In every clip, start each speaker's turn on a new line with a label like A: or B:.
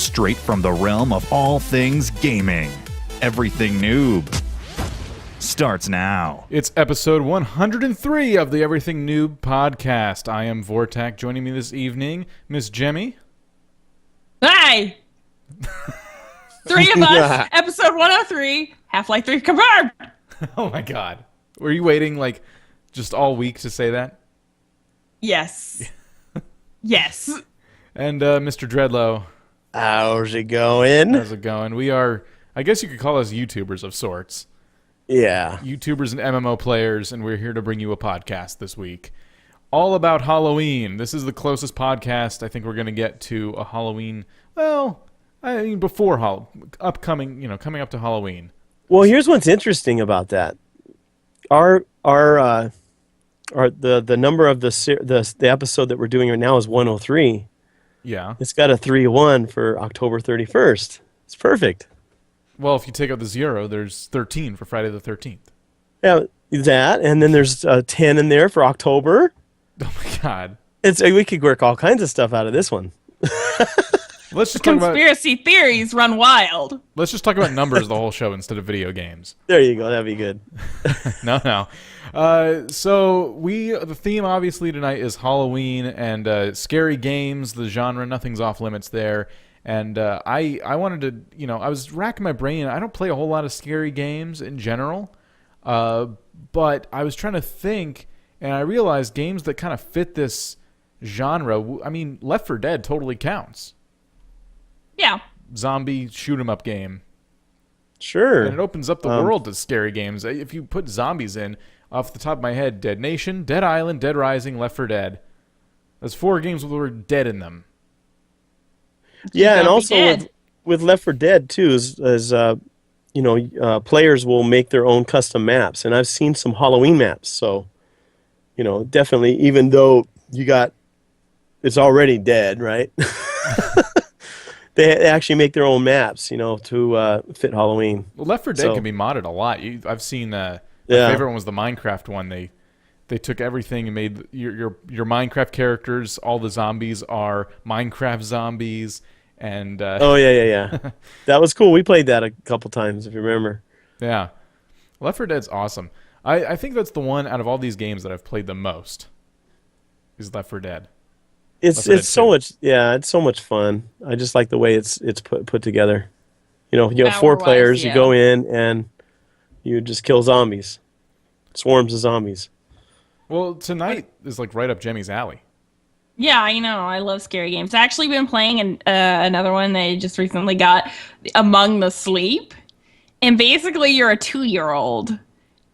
A: straight from the realm of all things gaming. Everything Noob starts now.
B: It's episode 103 of the Everything Noob podcast. I am Vortak. Joining me this evening, Miss Jemmy.
C: Hi! Three of us, episode 103, Half-Life 3 confirmed!
B: Oh my god. Were you waiting, just all week to say that?
C: Yes. Yes.
B: And Mr. Dreadlow.
D: How's it going?
B: How's it going? We are, I guess you could call us YouTubers of sorts.
D: Yeah.
B: YouTubers and MMO players, and we're here to bring you a podcast this week. All about Halloween. This is the closest podcast I think we're going to get to a Halloween, before coming up to Halloween.
D: Well, here's what's interesting about that. The number of the episode that we're doing right now is 103.
B: Yeah.
D: It's got a 3-1 for October 31st. It's perfect.
B: Well, if you take out the 0, there's 13 for Friday the 13th.
D: Yeah, that, and then there's 10 in there for October.
B: Oh my god.
D: We could work all kinds of stuff out of this one.
B: Let's just talk about
C: Conspiracy theories run wild.
B: Let's just talk about numbers the whole show instead of video games.
D: There you go. That'd be good.
B: No. So the theme obviously tonight is Halloween and scary games, the genre. Nothing's off limits there. And I wanted to, I was racking my brain. I don't play a whole lot of scary games in general, but I was trying to think, and I realized games that kind of fit this genre. I mean, Left 4 Dead totally counts.
C: Yeah.
B: Zombie shoot 'em up game.
D: Sure.
B: And it opens up the world to scary games. If you put zombies in, off the top of my head, Dead Nation, Dead Island, Dead Rising, Left 4 Dead. There's 4 games with the word dead in them.
D: Yeah, and also with Left 4 Dead too, players will make their own custom maps, and I've seen some Halloween maps. So, definitely, even though it's already dead, right? They actually make their own maps, to fit Halloween.
B: Well, Left 4 Dead can be modded a lot. I've seen my favorite one was the Minecraft one. They took everything and made your Minecraft characters. All the zombies are Minecraft zombies, and
D: yeah. That was cool. We played that a couple times, if you remember.
B: Yeah, Left 4 Dead's awesome. I think that's the one out of all these games that I've played the most. Is Left 4 Dead.
D: It's so much. Yeah, it's so much fun. I just like the way it's put together. You have 4 players. Yeah. You go in and you just kill zombies, swarms of zombies.
B: Well, tonight is right up Jemmy's alley.
C: Yeah, I know. I love scary games. I've actually been playing another one they just recently got, Among the Sleep. And basically, you're a 2-year-old,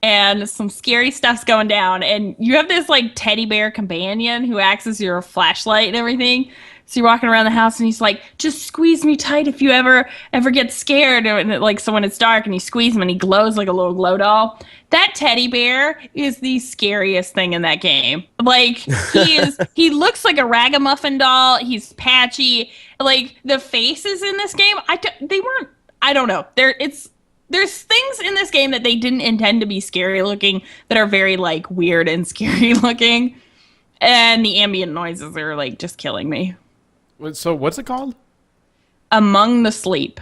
C: and some scary stuff's going down. And you have this, teddy bear companion who acts as your flashlight and everything. So you're walking around the house, and he's like, just squeeze me tight if you ever get scared. And so when it's dark, and you squeeze him, and he glows like a little glow doll. That teddy bear is the scariest thing in that game. He looks like a ragamuffin doll. He's patchy. The faces in this game, I don't know. There's things in this game that they didn't intend to be scary looking that are very weird and scary looking. And the ambient noises are just killing me.
B: So what's it called?
C: Among the Sleep.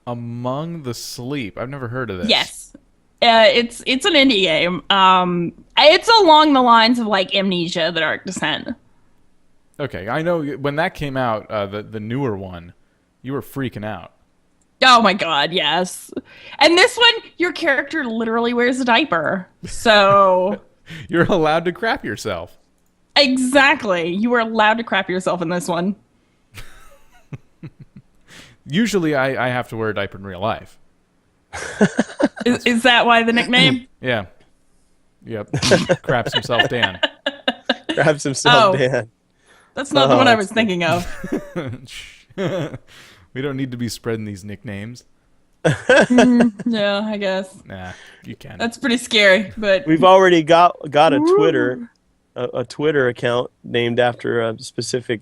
B: Among the Sleep. I've never heard of this.
C: Yes. It's an indie game. It's along the lines of Amnesia: The Dark Descent.
B: Okay, I know when that came out, the newer one, you were freaking out.
C: Oh my god, yes. And this one, your character literally wears a diaper. So
B: you're allowed to crap yourself.
C: Exactly. You are allowed to crap yourself in this one.
B: Usually I have to wear a diaper in real life.
C: Is that why the nickname?
B: Yeah. Yep. Craps himself Dan.
D: Craps himself Dan.
C: That's not the one I was thinking of.
B: We don't need to be spreading these nicknames.
C: Yeah, I guess.
B: Nah, you can.
C: That's pretty scary, but
D: we've already got a Twitter account named after a specific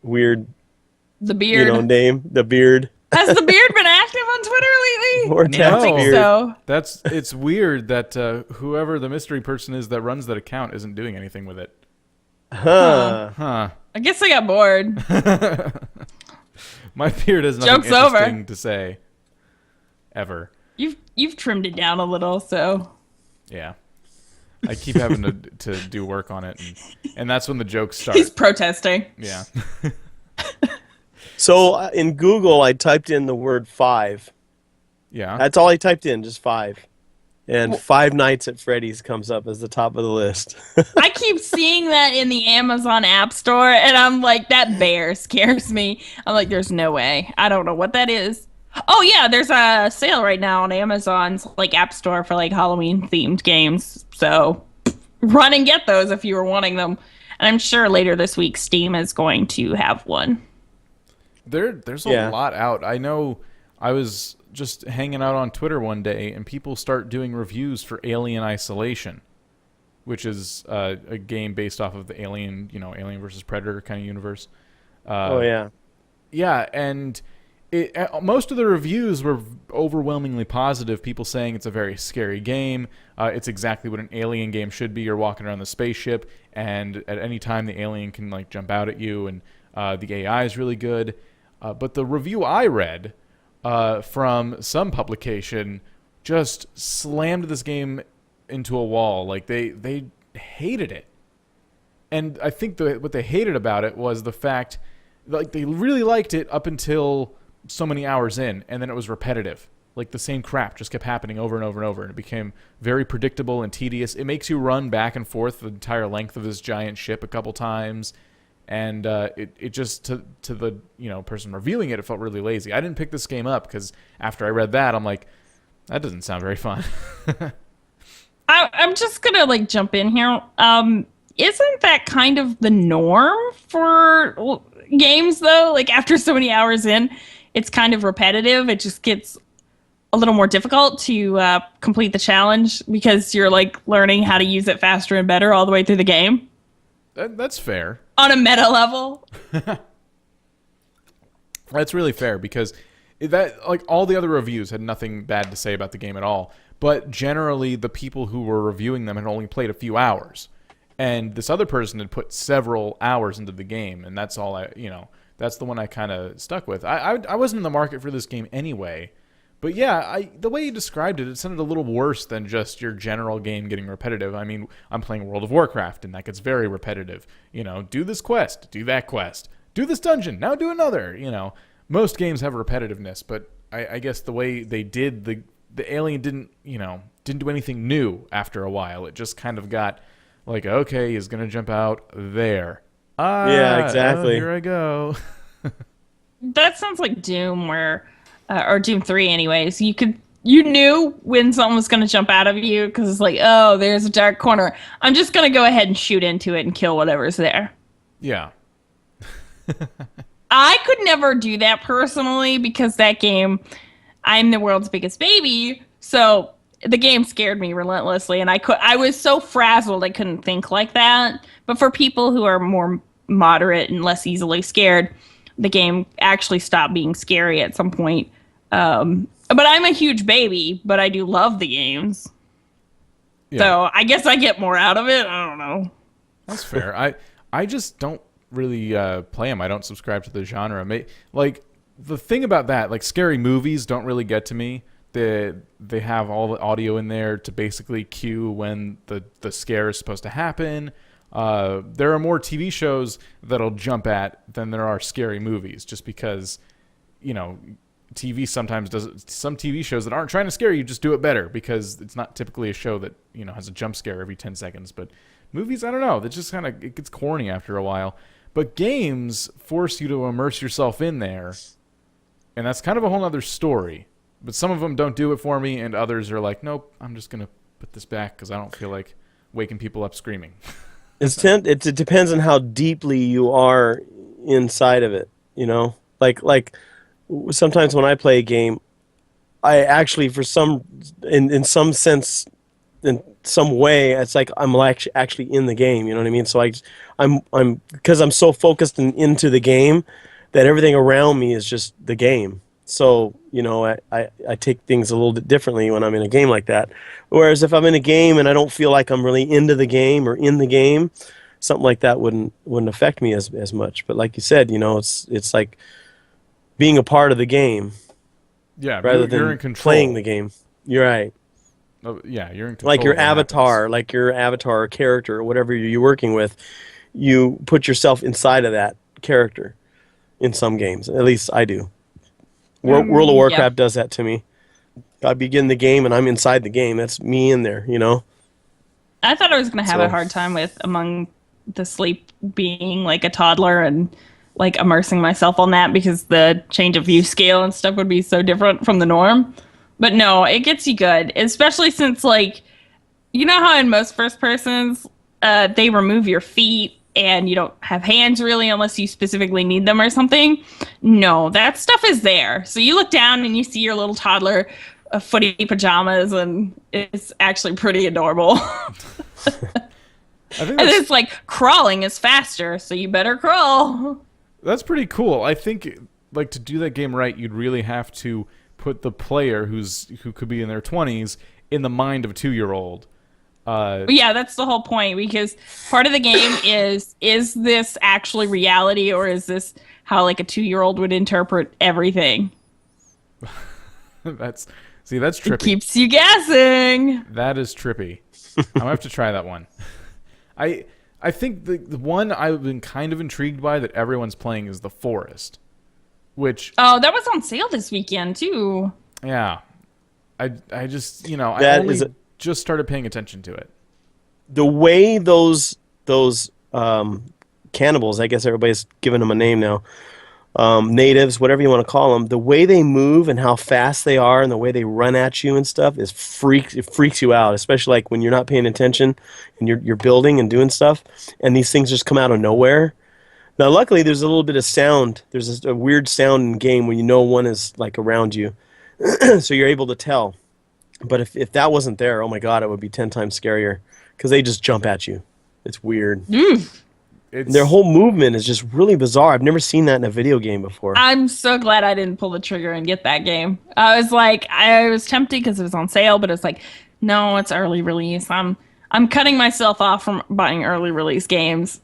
D: weird
C: The Beard.
D: Name. The Beard.
C: Has The Beard been active on Twitter lately?
D: Or
C: I don't think so.
B: It's weird that whoever the mystery person is that runs that account isn't doing anything with it.
D: Huh.
C: I guess I got bored.
B: My beard has nothing
C: Joke's
B: interesting
C: over.
B: to say. Ever.
C: You've trimmed it down a little, so
B: Yeah. I keep having to do work on it, and that's when the jokes start.
C: he's protesting.
B: Yeah.
D: So in Google, I typed in the word 5.
B: Yeah.
D: That's all I typed in, just 5. And Five Nights at Freddy's comes up as the top of the list.
C: I keep seeing that in the Amazon App Store, and I'm like, that bear scares me. I'm like, there's no way. I don't know what that is. Oh yeah, there's a sale right now on Amazon's like App Store for like Halloween themed games. So run and get those if you were wanting them. And I'm sure later this week Steam is going to have one.
B: There's a lot out. I know I was just hanging out on Twitter one day, and people start doing reviews for Alien Isolation, which is a game based off of the Alien, Alien versus Predator kind of universe.
D: Oh, yeah.
B: Yeah, and most of the reviews were overwhelmingly positive, people saying it's a very scary game. It's exactly what an Alien game should be. You're walking around the spaceship, and at any time the alien can like jump out at you, and the AI is really good. But the review I read from some publication just slammed this game into a wall. Like they hated it. And I think what they hated about it was the fact like they really liked it up until so many hours in, and then it was repetitive. Like the same crap just kept happening over and over and over, and it became very predictable and tedious. It makes you run back and forth the entire length of this giant ship a couple times. And it just to the person reviewing it, it felt really lazy. I didn't pick this game up because after I read that, I'm like, that doesn't sound very fun.
C: I'm just gonna like jump in here. Isn't that kind of the norm for games though? Like after so many hours in, it's kind of repetitive. It just gets a little more difficult to complete the challenge because you're like learning how to use it faster and better all the way through the game.
B: That's fair.
C: On a meta level.
B: That's really fair because that like all the other reviews had nothing bad to say about the game at all. But generally, the people who were reviewing them had only played a few hours, and this other person had put several hours into the game, and that's all that's the one I kind of stuck with. I wasn't in the market for this game anyway. But yeah, the way you described it, it sounded a little worse than just your general game getting repetitive. I mean, I'm playing World of Warcraft, and that gets very repetitive. Do this quest, do that quest, do this dungeon, now do another. Most games have repetitiveness, but I guess the way they did the alien didn't do anything new after a while. It just kind of got like, okay, he's gonna jump out there.
D: Yeah, exactly.
B: Here I go.
C: That sounds like Doom or Doom 3 anyways. You knew when something was going to jump out of you because it's like, oh, there's a dark corner. I'm just going to go ahead and shoot into it and kill whatever's there.
B: Yeah.
C: I could never do that personally because that game, I'm the world's biggest baby. So the game scared me relentlessly, and I was so frazzled I couldn't think like that. But for people who are more moderate and less easily scared, the game actually stopped being scary at some point. But I'm a huge baby, but I do love the games. Yeah. So I guess I get more out of it. I don't know.
B: That's fair. I just don't really play them. I don't subscribe to the genre. Like the thing about that, like scary movies don't really get to me. They have all the audio in there to basically cue when the scare is supposed to happen. There are more TV shows that'll jump at than there are scary movies, just because, TV sometimes does. Some TV shows that aren't trying to scare you just do it better because it's not typically a show that has a jump scare every 10 seconds. But movies, I don't know. That just it gets corny after a while. But games force you to immerse yourself in there, and that's kind of a whole other story. But some of them don't do it for me, and others are like, nope, I'm just gonna put this back because I don't feel like waking people up screaming.
D: It depends on how deeply you are inside of it. Like sometimes when I play a game, I actually, in some sense, in some way, it's like I'm actually in the game. You know what I mean? So I'm because I'm so focused into the game that everything around me is just the game. So I take things a little bit differently when I'm in a game like that. Whereas if I'm in a game and I don't feel like I'm really into the game or in the game, something like that wouldn't affect me as much. But like you said, it's like being a part of the game.
B: Yeah,
D: rather
B: you're
D: than
B: in control.
D: playing the game. You're right.
B: Oh, yeah, you're in control.
D: Like your avatar, or character, or whatever you're working with, you put yourself inside of that character in some games. At least I do. World of Warcraft does that to me. I begin the game and I'm inside the game. That's me in there, you know?
C: I thought I was going to have a hard time with Among the Sleep being like a toddler and like immersing myself on that because the change of view scale and stuff would be so different from the norm. But no, it gets you good, especially since like, you know how in most first persons, they remove your feet and you don't have hands really unless you specifically need them or something. No, that stuff is there. So you look down and you see your little toddler footy pajamas and it's actually pretty adorable. And it's like crawling is faster, so you better crawl.
B: That's pretty cool. I think like to do that game right, you'd really have to put the player who could be in their 20s in the mind of a 2-year-old.
C: Yeah, that's the whole point, because part of the game is this actually reality, or is this how like a 2-year-old would interpret everything?
B: That's trippy.
C: It keeps you guessing.
B: That is trippy. I'm gonna have to try that one. I think the one I've been kind of intrigued by that everyone's playing is The Forest, which
C: that was on sale this weekend too.
B: Yeah, I just I only just started paying attention to it.
D: The way those cannibals, I guess everybody's giving them a name now, natives, whatever you want to call them, the way they move and how fast they are and the way they run at you and stuff it freaks you out, especially like when you're not paying attention and you're building and doing stuff and these things just come out of nowhere. Now luckily there's a little bit of sound. There's a weird sound in the game when you know one is like around you. So you're able to tell. But if that wasn't there, oh my god, it would be 10 times scarier because they just jump at you. It's weird. Their whole movement is just really bizarre. I've never seen that in a video game before.
C: I'm so glad I didn't pull the trigger and get that game. I was tempted because it was on sale, but it's like, no, it's early release. I'm cutting myself off from buying early release games.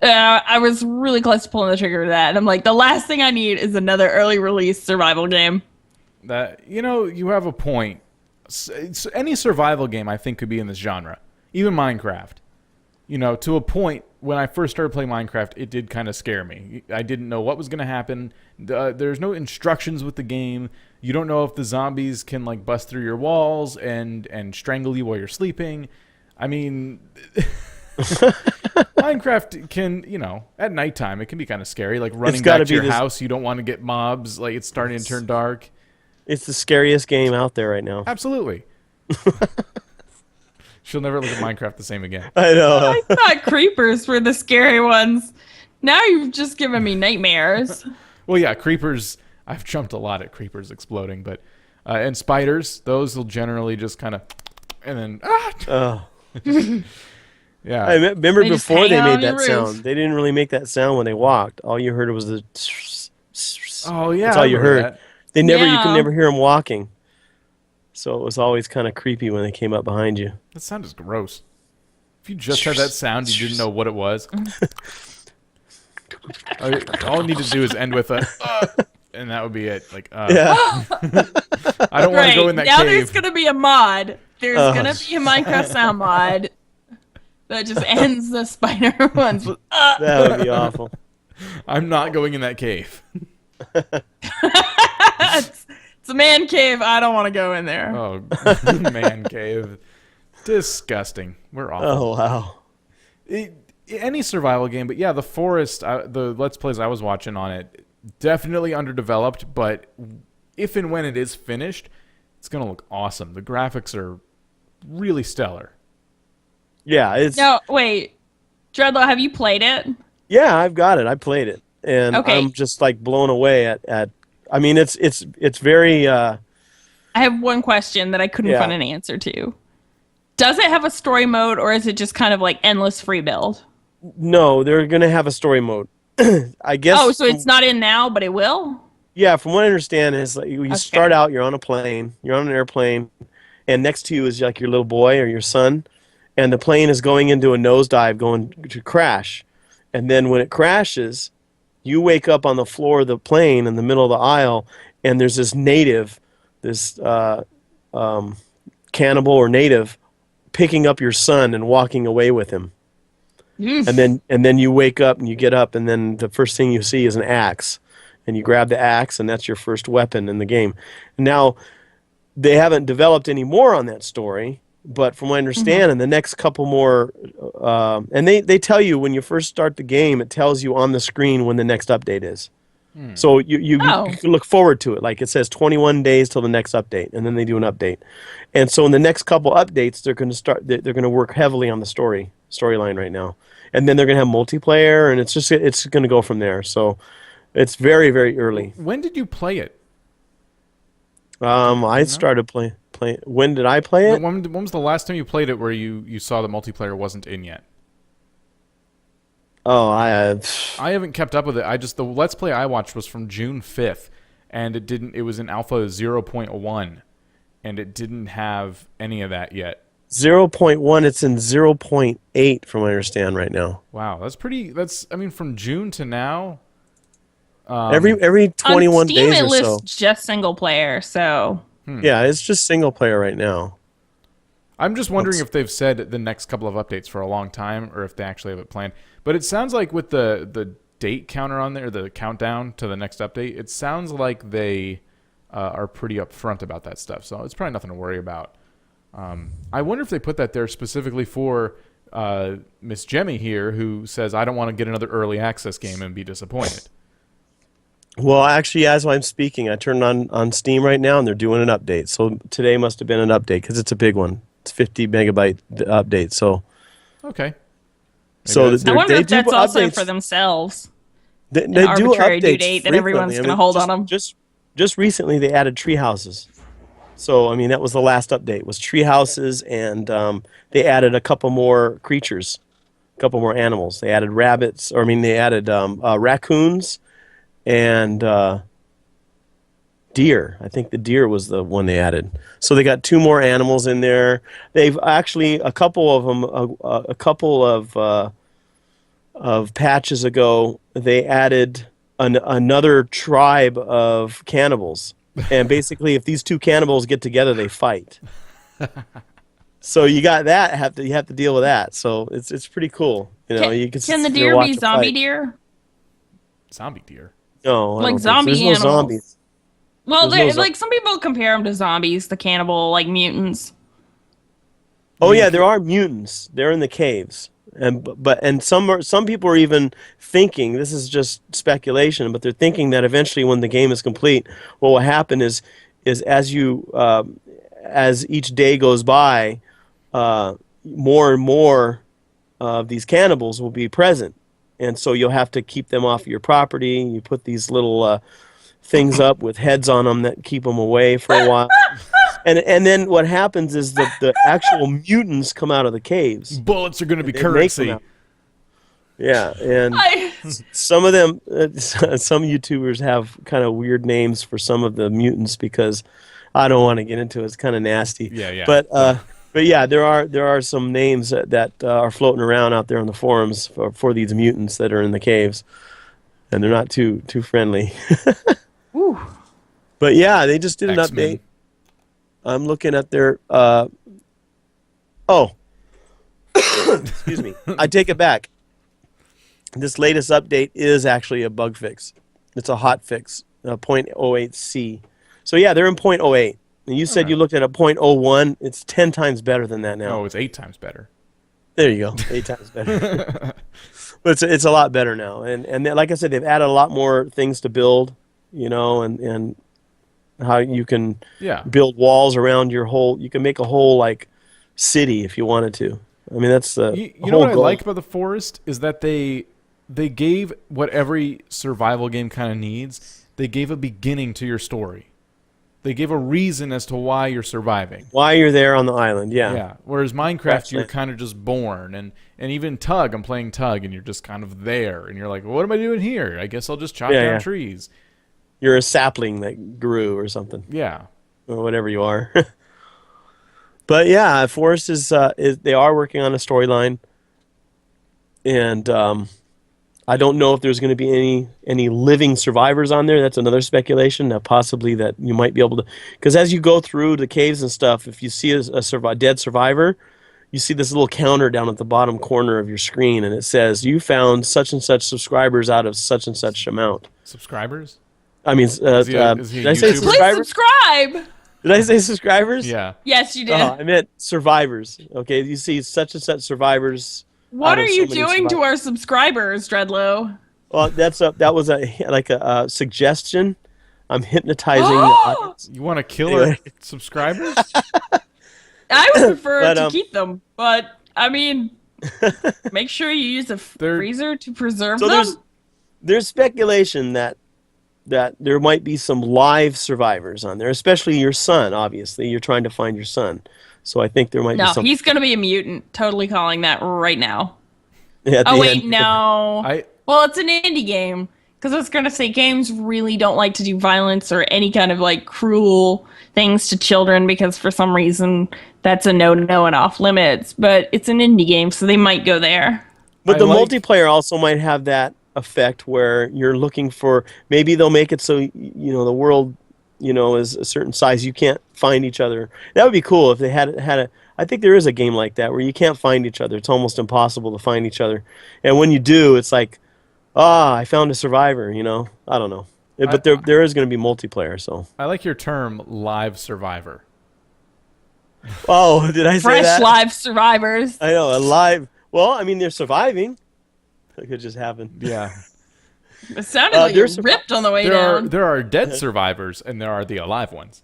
C: I was really close to pulling the trigger to that. And I'm like, the last thing I need is another early release survival game.
B: That you have a point. Any survival game I think could be in this genre. Even Minecraft. To a point, when I first started playing Minecraft, it did kind of scare me. I didn't know what was going to happen. There's no instructions with the game. You don't know if the zombies can like bust through your walls and strangle you while you're sleeping. I mean, Minecraft can, at nighttime, it can be kind of scary. Like running back to your house, you don't want to get mobs. Like it's starting to turn dark.
D: It's the scariest game out there right now.
B: Absolutely. She'll never look at Minecraft the same again.
D: I know.
C: I thought creepers were the scary ones. Now you've just given me nightmares.
B: Well, yeah, creepers. I've jumped a lot at creepers exploding, but and spiders, those will generally just kind of, and then yeah.
D: I remember before they made that sound. They didn't really make that sound when they walked. All you heard was the.
B: Oh yeah,
D: that's all you heard.
B: That.
D: You could never hear them walking. So it was always kind of creepy when they came up behind you.
B: That sound is gross. If you just had that sound, you didn't know what it was. All you need to do is end with a, and that would be it. Like,
D: yeah.
B: I don't want to go in that
C: now
B: cave.
C: Now there's gonna be a mod. There's gonna be a Minecraft sound mod that just ends the spider ones with.
D: That would be awful.
B: I'm not going in that cave.
C: It's a man cave. I don't want to go in there.
B: Oh, man cave. Disgusting. We're awful.
D: Oh, wow.
B: Any survival game, but yeah, The Forest, the Let's Plays I was watching on it, definitely underdeveloped, but if and when it is finished, it's going to look awesome. The graphics are really stellar.
D: Yeah, it's...
C: No, wait. Dreadlow, have you played it?
D: Yeah, I've got it. I played it. And I'm just like blown away at I mean, it's very. I
C: have one question that I couldn't find an answer to. Does it have a story mode, or is it just kind of like endless free build?
D: No, they're gonna have a story mode. I guess.
C: Oh, so it's not in now, but it will.
D: Yeah, from what I understand, is like you start out, you're on a plane, you're on an airplane, and next to you is like your little boy or your son, and the plane is going into a nosedive, going to crash, and then when it crashes, you wake up on the floor of the plane in the middle of the aisle, and there's this native, this cannibal or native, picking up your son and walking away with him. And then you wake up and you get up, and then the first thing you see is an axe, and you grab the axe, and that's your first weapon in the game. Now, they haven't developed any more on that story, but from what I understand, in the next couple more, and they tell you when you first start the game, it tells you on the screen when the next update is. So you can look forward to it. Like it says 21 days till the next update, and then they do an update. And so in the next couple updates, they're going to start. They're going to work heavily on the storyline right now, and then they're going to have multiplayer, and it's going to go from there. So it's very, very early.
B: When did you play it?
D: I started playing. When did I play it?
B: When was the last time you played it where you saw the multiplayer wasn't in yet?
D: Oh,
B: I haven't kept up with it. The Let's Play I watched was from June 5th, and it was in alpha 0.1, and it didn't have any of that yet.
D: 0.1, it's in 0.8 from what I understand right now.
B: Wow, from June to now.
D: Every 21
C: on Steam,
D: days
C: it
D: or so.
C: lists just single player, so.
D: Yeah, it's just single player right now.
B: I'm just wondering if they've said the next couple of updates for a long time, or if they actually have it planned. But it sounds like with the date counter on there, the countdown to the next update, it sounds like they are pretty upfront about that stuff. So it's probably nothing to worry about. I wonder if they put that there specifically for Miss Jemmy here, who says, I don't want to get another early access game and be disappointed.
D: Well, actually, as I'm speaking, I turned on Steam right now, and they're doing an update. So today must have been an update, because it's a big one. It's 50 megabyte update. So
B: okay.
D: So
C: I wonder if that's also for themselves.
D: They do
C: arbitrary due
D: updates
C: date that everyone's going to hold on them.
D: Just recently, they added tree houses. So I mean, that was the last update. Was tree houses, and they added a couple more creatures, a couple more animals. They added rabbits, they added raccoons, and deer. I think the deer was the one they added. So they got 2 more animals in there. They've actually a couple of them, a couple of patches ago, they added another tribe of cannibals. And basically, if these 2 cannibals get together, they fight. So you got that. You have to deal with that. So it's pretty cool. You know,
C: can the deer be zombie deer?
B: Zombie deer.
D: No,
C: like zombie animals.
D: No zombies.
C: Well, some people compare them to zombies, the cannibal mutants.
D: Oh yeah, there are mutants. They're in the caves, and some people are even thinking, this is just speculation, but they're thinking that eventually, when the game is complete, what will happen is as each day goes by, more and more of these cannibals will be present, and so you'll have to keep them off your property. You put these little things up with heads on them that keep them away for a while. And then what happens is the actual mutants come out of the caves.
B: Bullets are going to be currency.
D: Yeah, and some of them, some YouTubers have kind of weird names for some of the mutants, because I don't want to get into it. It's kind of nasty.
B: Yeah.
D: But yeah, there are some names that are floating around out there on the forums for these mutants that are in the caves, and they're not too friendly.
C: Ooh.
D: But yeah, they just did an
B: X-Men.
D: update. I'm looking at their excuse me. I take it back. This latest update is actually a bug fix. It's a hot fix, 0.08c. So yeah, they're in 0.08. And you said you looked at a 0.01. It's 10 times better than that now.
B: Oh, it's 8 times better.
D: There you go. 8 times better. But it's a lot better now. And like I said, they've added a lot more things to build, and how you can build walls around your whole. You can make a whole city if you wanted to. I mean, that's the
B: you know what goal. I like about the Forest is that they gave what every survival game kind of needs. They gave a beginning to your story. They gave a reason as to why you're surviving.
D: Why you're there on the island, yeah.
B: Yeah. Whereas Minecraft, you're kind of just born, and even Tug, I'm playing Tug, and you're just kind of there, and you're like, well, what am I doing here? I guess I'll just chop down trees.
D: You're a sapling that grew or something.
B: Yeah.
D: Or whatever you are. But yeah, Forest is they are working on a storyline, and I don't know if there's going to be any living survivors on there. That's another speculation. Possibly that you might be able to, because as you go through the caves and stuff, if you see a dead survivor, you see this little counter down at the bottom corner of your screen, and it says you found such and such subscribers out of such and such amount.
B: Subscribers?
D: I mean,
B: is he a
D: did I say
B: YouTuber?
C: Please
D: subscribers?
C: subscribe.
D: Did I say subscribers?
B: Yeah.
C: Yes, you did.
D: Oh, I meant survivors. Okay, you see such and such survivors.
C: What
D: out
C: are
D: of
C: you
D: so many
C: doing to
D: survivors.
C: our subscribers, Dreadlow?
D: Well, that was a suggestion. I'm hypnotizing the audience.
B: You want to kill our subscribers?
C: I would prefer
D: But,
C: to keep them, but I mean, make sure you use a freezer to preserve
D: So
C: them.
D: there's speculation that there might be some live survivors on there, especially your son. Obviously, you're trying to find your son, so I think there might be
C: No,
D: some.
C: he's gonna be a mutant. Totally calling that right now.
D: At
C: Oh
D: the
C: wait,
D: end.
C: no.
B: I
C: Well, it's an indie game. Because I was gonna say games really don't like to do violence or any kind of like cruel things to children because for some reason that's a no and off limits. But it's an indie game, so they might go there.
D: But
B: I
D: the
B: like-
D: multiplayer also might have that effect where you're looking for, maybe they'll make it so the world is a certain size, you can't find each other. That would be cool if they had a. I think there is a game like that where you can't find each other. It's almost impossible to find each other, and when you do, it's like, I found a survivor. I don't know, but there is going to be multiplayer. So.
B: I like your term live survivor.
D: Oh, did I say
C: Fresh
D: that?
C: live survivors.
D: I know, alive. Well, I mean, they're surviving. That could just happen.
B: Yeah.
C: It sounded like you
D: there's some-
C: ripped on the way
B: There are
C: down.
B: there are dead survivors and there are the alive ones.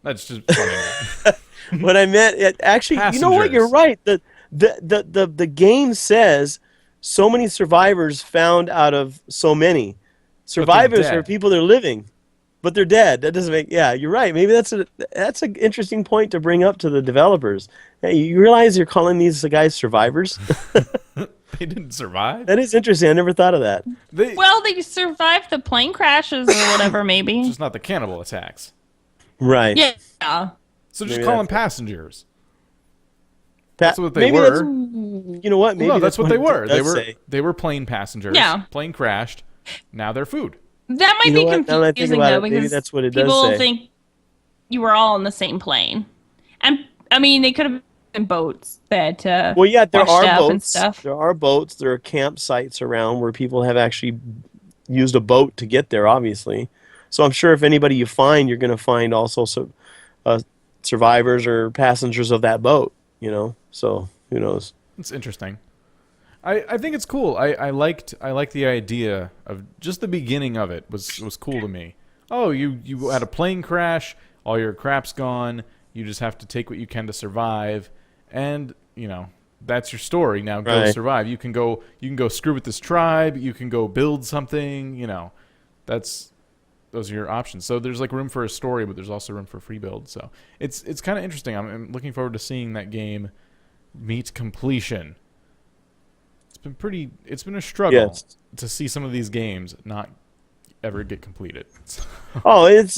B: That's just funny.
D: What I meant, actually, you know what? You're right. The game says so many survivors found out of so many. Survivors are
B: dead.
D: people that are living, but they're dead. That doesn't make. Yeah, you're right. Maybe that's an interesting point to bring up to the developers. Hey, you realize you're calling these guys survivors?
B: They didn't survive.
D: That is interesting. I never thought of that.
C: Well, they survived the plane crashes or whatever, maybe.
B: It's just not the cannibal attacks.
D: Right.
C: Yeah.
B: So just
D: Maybe
B: call them
D: that's-
B: passengers. That's what they
D: maybe
B: were.
D: You know what? Maybe
B: No, that's what they
D: it
B: were.
D: does say.
B: They were plane passengers.
C: Yeah.
B: Plane crashed. Now they're food.
C: That might
D: You know
C: be
D: what? Now that I think
C: confusing,
D: about
C: though,
D: it, maybe
C: because
D: that's what it does
C: people
D: say.
C: think you were all on the same plane. And, I mean, they could have been boats that
D: Well, yeah, there
C: washed
D: are
C: up and
D: boats.
C: stuff.
D: There are boats. There are campsites around where people have actually used a boat to get there, obviously. So I'm sure if anybody you find, you're going to find also survivors or passengers of that boat, So who knows?
B: It's interesting. I think it's cool. I liked the idea of just the beginning of it was cool to me. Oh, you had a plane crash, all your crap's gone, you just have to take what you can to survive, and that's your story. Now go
D: Right.
B: survive. You can go screw with this tribe, you can go build something, those are your options. So there's like room for a story, but there's also room for free build. So it's kind of interesting. I'm looking forward to seeing that game meet completion. It's been a struggle
D: Yes.
B: to see some of these games not ever get completed.
D: Oh, it's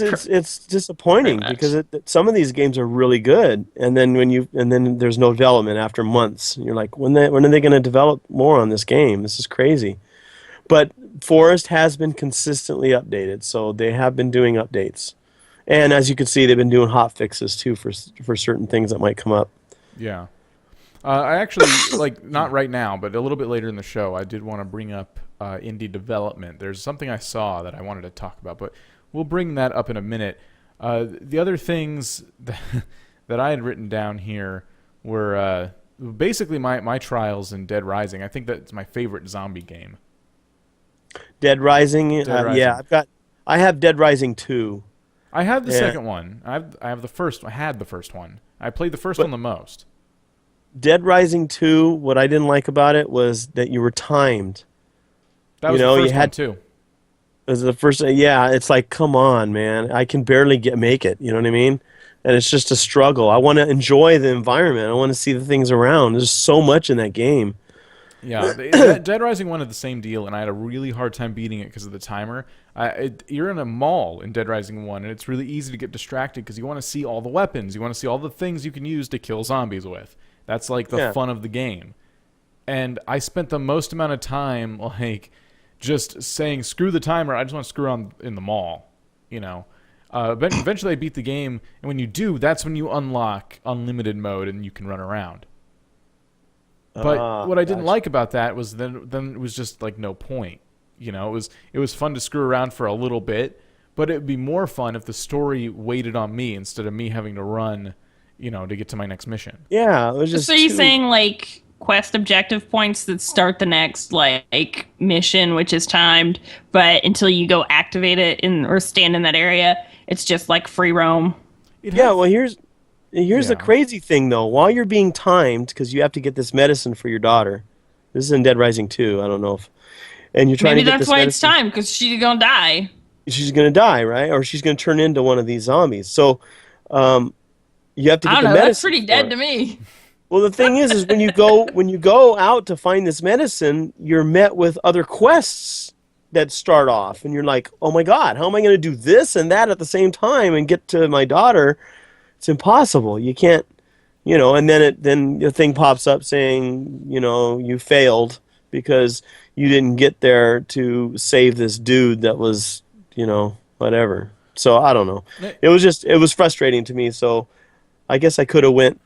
D: disappointing
C: Pretty much.
D: because some of these games are really good, and then there's no development after months. You're like, when are they going to develop more on this game? This is crazy. But Forest has been consistently updated, so they have been doing updates, and as you can see, they've been doing hot fixes too for certain things that might come up.
B: Yeah. I actually, not right now, but a little bit later in the show, I did want to bring up indie development. There's something I saw that I wanted to talk about, but we'll bring that up in a minute. The other things that I had written down here were basically my trials in Dead Rising. I think that's my favorite zombie game.
D: Dead Rising, yeah,
B: Rising.
D: I have Dead Rising 2.
B: I have the
D: Yeah.
B: second one. I have the first. I had the first one. I played the first one the most.
D: Dead Rising 2, what I didn't like about it was that you were timed.
B: That was
D: You know,
B: the
D: you
B: first one
D: had-
B: too.
D: It was the first, yeah, it's like, come on, man. I can barely make it, you know what I mean? And it's just a struggle. I want to enjoy the environment. I want to see the things around. There's so much in that game.
B: Yeah, Dead Rising 1 had the same deal, and I had a really hard time beating it because of the timer. You're in a mall in Dead Rising 1, and it's really easy to get distracted because you want to see all the weapons. You want to see all the things you can use to kill zombies with. That's like the
D: Yeah.
B: fun of the game. and I spent the most amount of time like just saying screw the timer. I just want to screw around in the mall, you know. But eventually I beat the game, and when you do, that's when you unlock unlimited mode and you can run around. But what I didn't like about that was then it was just like no point. You know, it was fun to screw around for a little bit, but it would be more fun if the story waited on me instead of me having to run, you know, to get to my next mission.
D: Yeah, it was just.
C: So you're saying like quest objective points that start the next like mission, which is timed, but until you go activate it or stand in that area, it's just like free roam.
D: Well, here's the crazy thing though. While you're being timed, because you have to get this medicine for your daughter. This is in Dead Rising 2. I don't know if. And you're trying to get this medicine.
C: Maybe that's why it's timed, because she's gonna die.
D: She's gonna die, right? Or she's gonna turn into one of these zombies. So, you have to get the medicine.
C: That's pretty dead to me.
D: Well, the thing is when you go out to find this medicine, you're met with other quests that start off, and you're like, oh my God, how am I going to do this and that at the same time and get to my daughter? It's impossible. You can't, you know. And then the thing pops up saying, you know, you failed because you didn't get there to save this dude that was, you know, whatever. So I don't know. It was frustrating to me. So I guess I could have went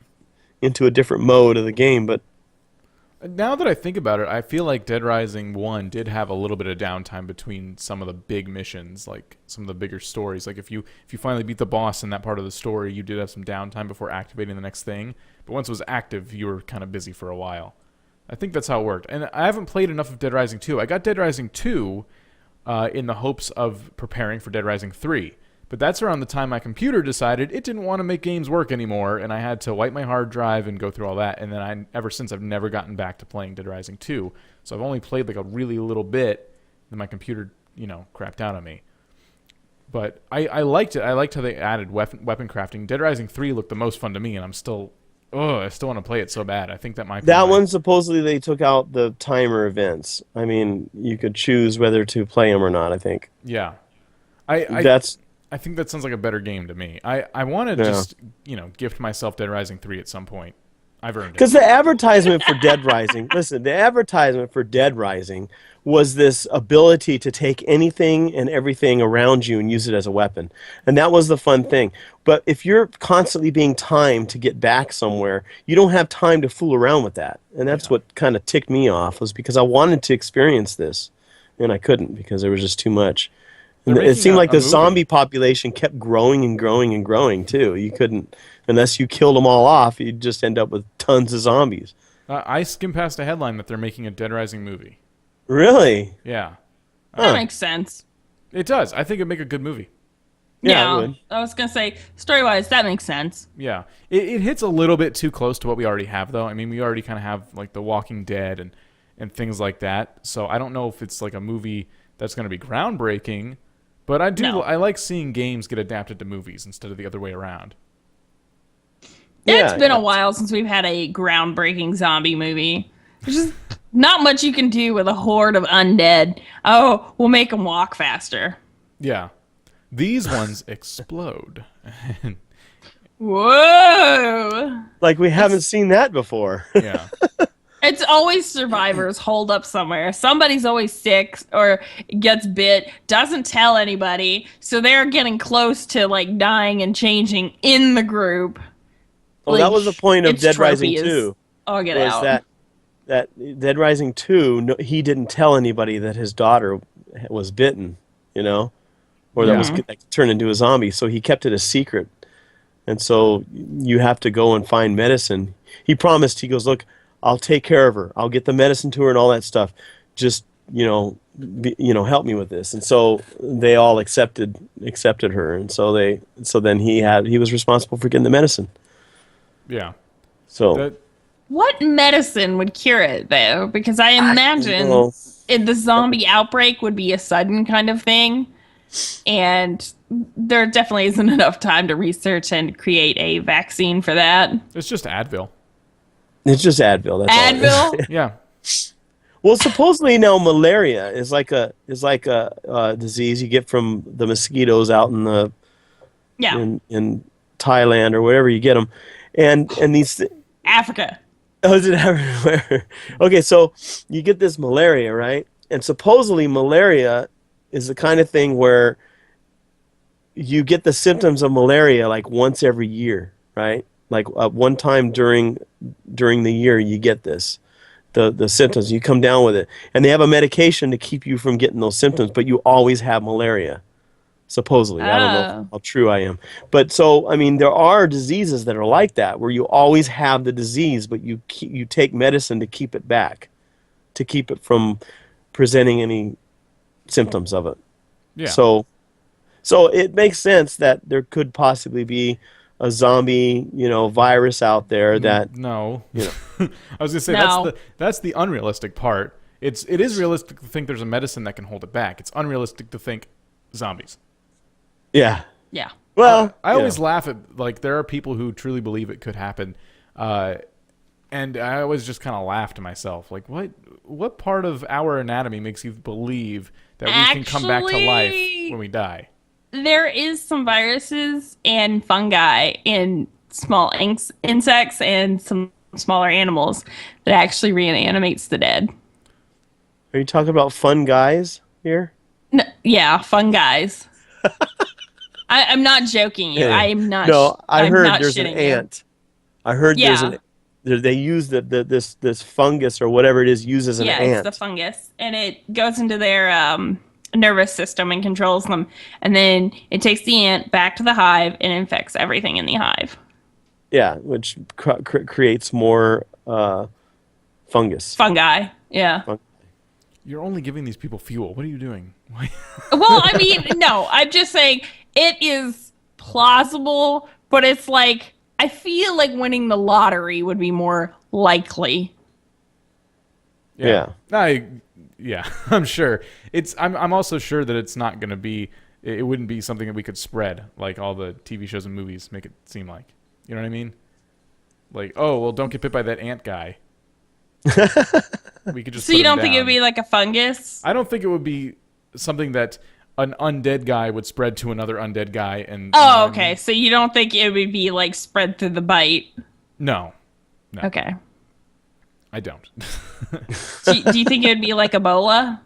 D: into a different mode of the game, but
B: now that I think about it, I feel like Dead Rising 1 did have a little bit of downtime between some of the big missions, like some of the bigger stories. Like if you finally beat the boss in that part of the story, you did have some downtime before activating the next thing. But once it was active, you were kind of busy for a while. I think that's how it worked. And I haven't played enough of Dead Rising 2. I got Dead Rising 2 in the hopes of preparing for Dead Rising 3. But that's around the time my computer decided it didn't want to make games work anymore, and I had to wipe my hard drive and go through all that. And then ever since, I've never gotten back to playing Dead Rising 2. So I've only played like a really little bit, and my computer, you know, crapped out on me. But I liked it. I liked how they added weapon crafting. Dead Rising 3 looked the most fun to me, and I still want to play it so bad. I think that might be
D: that one. Supposedly they took out the timer events. I mean, you could choose whether to play them or not, I think.
B: Yeah. I think that sounds like a better game to me. I want to just, you know, gift myself Dead Rising 3 at some point. I've earned it.
D: Because the advertisement for Dead Rising, the advertisement for Dead Rising was this ability to take anything and everything around you and use it as a weapon. And that was the fun thing. But if you're constantly being timed to get back somewhere, you don't have time to fool around with that. And that's what kind of ticked me off, was because I wanted to experience this, and I couldn't because there was just too much. It seemed like the zombie population kept growing and growing and growing, too. You couldn't, unless you killed them all off, you'd just end up with tons of zombies.
B: I skimmed past a headline that they're making a Dead Rising movie.
D: Really?
B: Yeah.
C: That makes sense.
B: It does. I think it'd make a good movie.
D: Yeah, it would.
C: I was going to say, story-wise, that makes sense.
B: Yeah. It hits a little bit too close to what we already have, though. I mean, we already kind of have, like, The Walking Dead and things like that. So I don't know if it's, like, a movie that's going to be groundbreaking. But I like seeing games get adapted to movies instead of the other way around.
C: Yeah, it's been a while since we've had a groundbreaking zombie movie. There's just not much you can do with a horde of undead. Oh, we'll make them walk faster.
B: Yeah. These ones explode.
C: Whoa!
D: Like we haven't seen that before.
B: Yeah.
C: It's always survivors holed up somewhere. Somebody's always sick or gets bit, doesn't tell anybody, so they're getting close to like dying and changing in the group.
D: Well, that was the point of Dead Rising 2.
C: Oh, get out.
D: That Dead Rising 2, he didn't tell anybody that his daughter was bitten, you know, or that was turned into a zombie, so he kept it a secret. And so you have to go and find medicine. He promised, he goes, look, I'll take care of her. I'll get the medicine to her and all that stuff. Just, help me with this. And so they all accepted her. And so then he was responsible for getting the medicine.
B: Yeah.
D: So
C: what medicine would cure it though? Because I imagine the zombie outbreak would be a sudden kind of thing. And there definitely isn't enough time to research and create a vaccine for that.
B: It's just Advil.
D: It's just Advil. That's
C: Advil?
B: Yeah.
D: Well, supposedly now malaria is like a disease you get from the mosquitoes out in the in Thailand or wherever you get them, and these
C: Africa.
D: Oh, is it everywhere? Okay, so you get this malaria, right? And supposedly malaria is the kind of thing where you get the symptoms of malaria like once every year, right? Like one time during the year you get the symptoms. You come down with it, and they have a medication to keep you from getting those symptoms, but you always have malaria. Supposedly, I don't know how true I am, but so I mean, there are diseases that are like that where you always have the disease, but you take medicine to keep it back, to keep it from presenting any symptoms of it.
B: Yeah.
D: So it makes sense that there could possibly be a zombie, virus out there that
B: No.
D: you know.
B: I was gonna say
C: No.
B: that's the unrealistic part. It is realistic to think there's a medicine that can hold it back. It's unrealistic to think zombies.
D: Yeah.
C: Yeah.
D: Well,
B: I always laugh at, like, there are people who truly believe it could happen, and I always just kind of laugh to myself, like, what part of our anatomy makes you believe that we can come back to life when we die?
C: There is some viruses and fungi in small insects and some smaller animals that actually reanimates the dead.
D: Are you talking about fun guys here?
C: No, yeah, fungi. I'm not joking you. I'm not.
D: No, I
C: I'm
D: heard
C: not
D: there's an
C: shitting
D: ant. I heard
C: Yeah.
D: they use this fungus or whatever it is uses an
C: Yeah,
D: ant.
C: it's the fungus, and it goes into their nervous system and controls them, and then it takes the ant back to the hive and infects everything in the hive.
D: Yeah, which creates more fungus.
C: Fungi. Yeah.
B: You're only giving these people fuel. What are you doing?
C: Well, I mean, no, I'm just saying it is plausible, but it's like I feel like winning the lottery would be more likely.
D: Yeah.
B: Yeah, I'm sure. I'm also sure that it's not going to be. It wouldn't be something that we could spread like all the TV shows and movies make it seem like. You know what I mean? Like, oh well, don't get bit by that ant guy. We could just.
C: So you don't think it would be like a fungus?
B: I don't think it would be something that an undead guy would spread to another undead guy and.
C: Oh, okay. So you don't think it would be like spread through the bite?
B: No.
C: Okay.
B: I don't.
C: Do you think it would be like Ebola?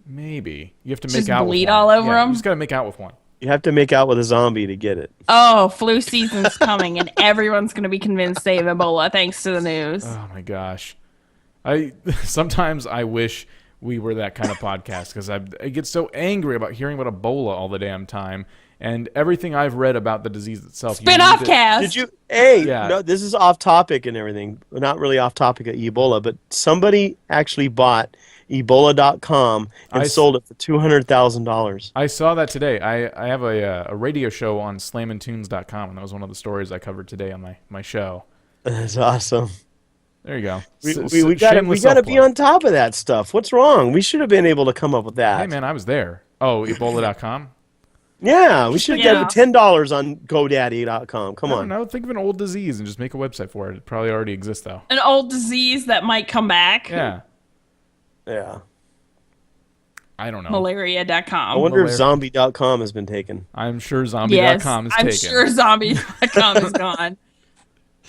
B: Maybe you have to
C: Just
B: make out
C: bleed
B: with one.
C: all over
B: Yeah,
C: him?
B: You just gotta make out with one.
D: You have to make out with a zombie to get it.
C: Oh, flu season's coming, and everyone's going to be convinced they have Ebola thanks to the news.
B: Oh my gosh, sometimes I wish we were that kind of podcast because I get so angry about hearing about Ebola all the damn time and everything I've read about the disease itself.
C: Spin-off cast.
D: Did you? Hey,
B: Yeah.
D: no, this is off topic and everything. Not really off topic of Ebola, but somebody actually bought Ebola.com and sold it for $200,000.
B: I saw that today. I have a radio show on slamandtunes.com, and that was one of the stories I covered today on my show.
D: That's awesome.
B: There you go.
D: We gotta be on top of that stuff. What's wrong? We should have been able to come up with that.
B: Hey man, I was there. Oh, Ebola.com.
D: Yeah, we should have gotten $10 on GoDaddy.com. Come on.
B: No, think of an old disease and just make a website for it. It probably already exists though.
C: An old disease that might come back.
B: Yeah.
D: Yeah.
B: I don't know.
C: Malaria.com.
D: I wonder if zombie.com has been taken.
B: I'm sure zombie.com is taken.
C: I'm sure zombie.com is gone.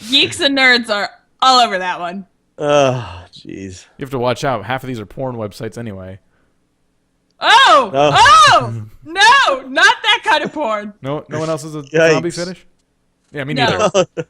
C: Geeks and nerds are all over that one.
D: Oh, jeez.
B: You have to watch out. Half of these are porn websites anyway.
C: Oh, no, not that kind of porn.
B: No one else is a
D: Yikes.
B: zombie fetish? Yeah, me
C: No.
B: neither.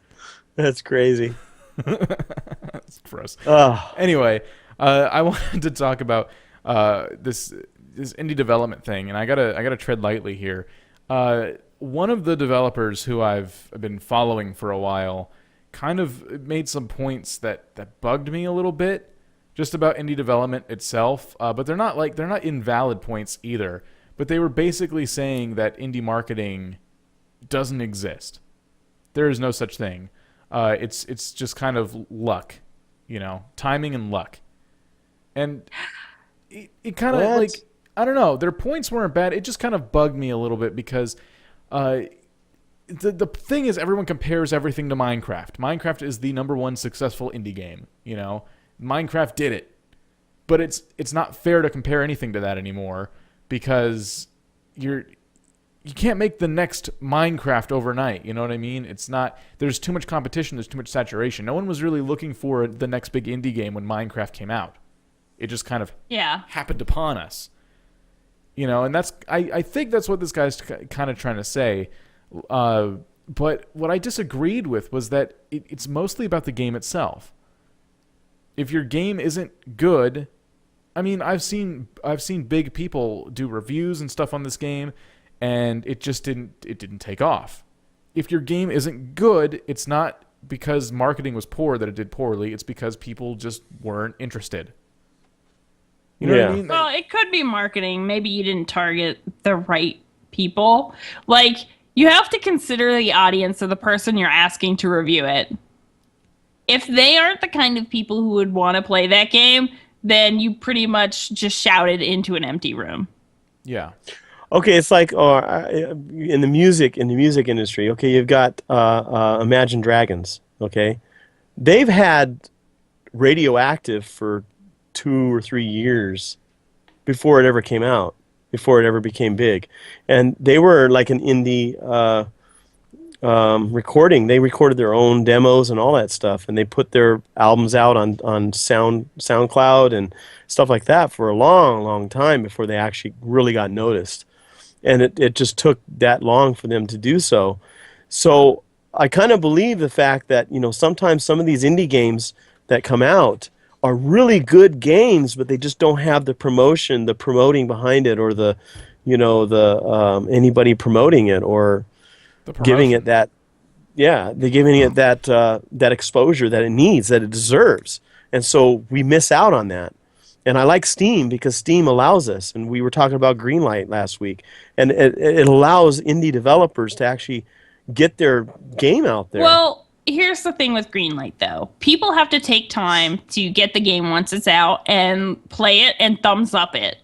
D: That's crazy.
B: That's gross.
D: Oh.
B: Anyway, I wanted to talk about this indie development thing, and I gotta tread lightly here. One of the developers who I've been following for a while kind of made some points that bugged me a little bit, just about indie development itself. But they're not invalid points either. But they were basically saying that indie marketing doesn't exist. There is no such thing. It's just kind of luck, timing and luck. And it kind of like, I don't know, their points weren't bad. It just kind of bugged me a little bit because the thing is everyone compares everything to Minecraft. Minecraft is the #1 successful indie game, Minecraft did it. But it's not fair to compare anything to that anymore because you're you can't make the next Minecraft overnight. You know what I mean? It's not. There's too much competition. There's too much saturation. No one was really looking for the next big indie game when Minecraft came out. It just kind of happened upon us. You know, and that's I think that's what this guy's kind of trying to say. But what I disagreed with was that it's mostly about the game itself. If your game isn't good, I mean, I've seen big people do reviews and stuff on this game, and it just didn't take off. If your game isn't good, it's not because marketing was poor that it did poorly. It's because people just weren't interested. You know what I mean?
C: Well, it could be marketing. Maybe you didn't target the right people. Like, you have to consider the audience of the person you're asking to review it. If they aren't the kind of people who would want to play that game, then you pretty much just shouted into an empty room.
B: Yeah.
D: Okay, it's like in the music industry. Okay, you've got Imagine Dragons. Okay, they've had Radioactive for 2 or 3 years before it ever came out, before it ever became big, and they were like an indie recording. They recorded their own demos and all that stuff, and they put their albums out on SoundCloud and stuff like that for a long time before they actually really got noticed. And it just took that long for them to do so. So I kind of believe the fact that, you know, sometimes some of these indie games that come out are really good games, but they just don't have the promoting behind it, or the, you know, the anybody promoting it, or giving it that, they're giving it that exposure that it needs, that it deserves. And so we miss out on that. And I like Steam because Steam allows us, and we were talking about Greenlight last week, and it allows indie developers to actually get their game out there.
C: Well, here's the thing with Greenlight, though. People have to take time to get the game once it's out and play it and thumbs up it.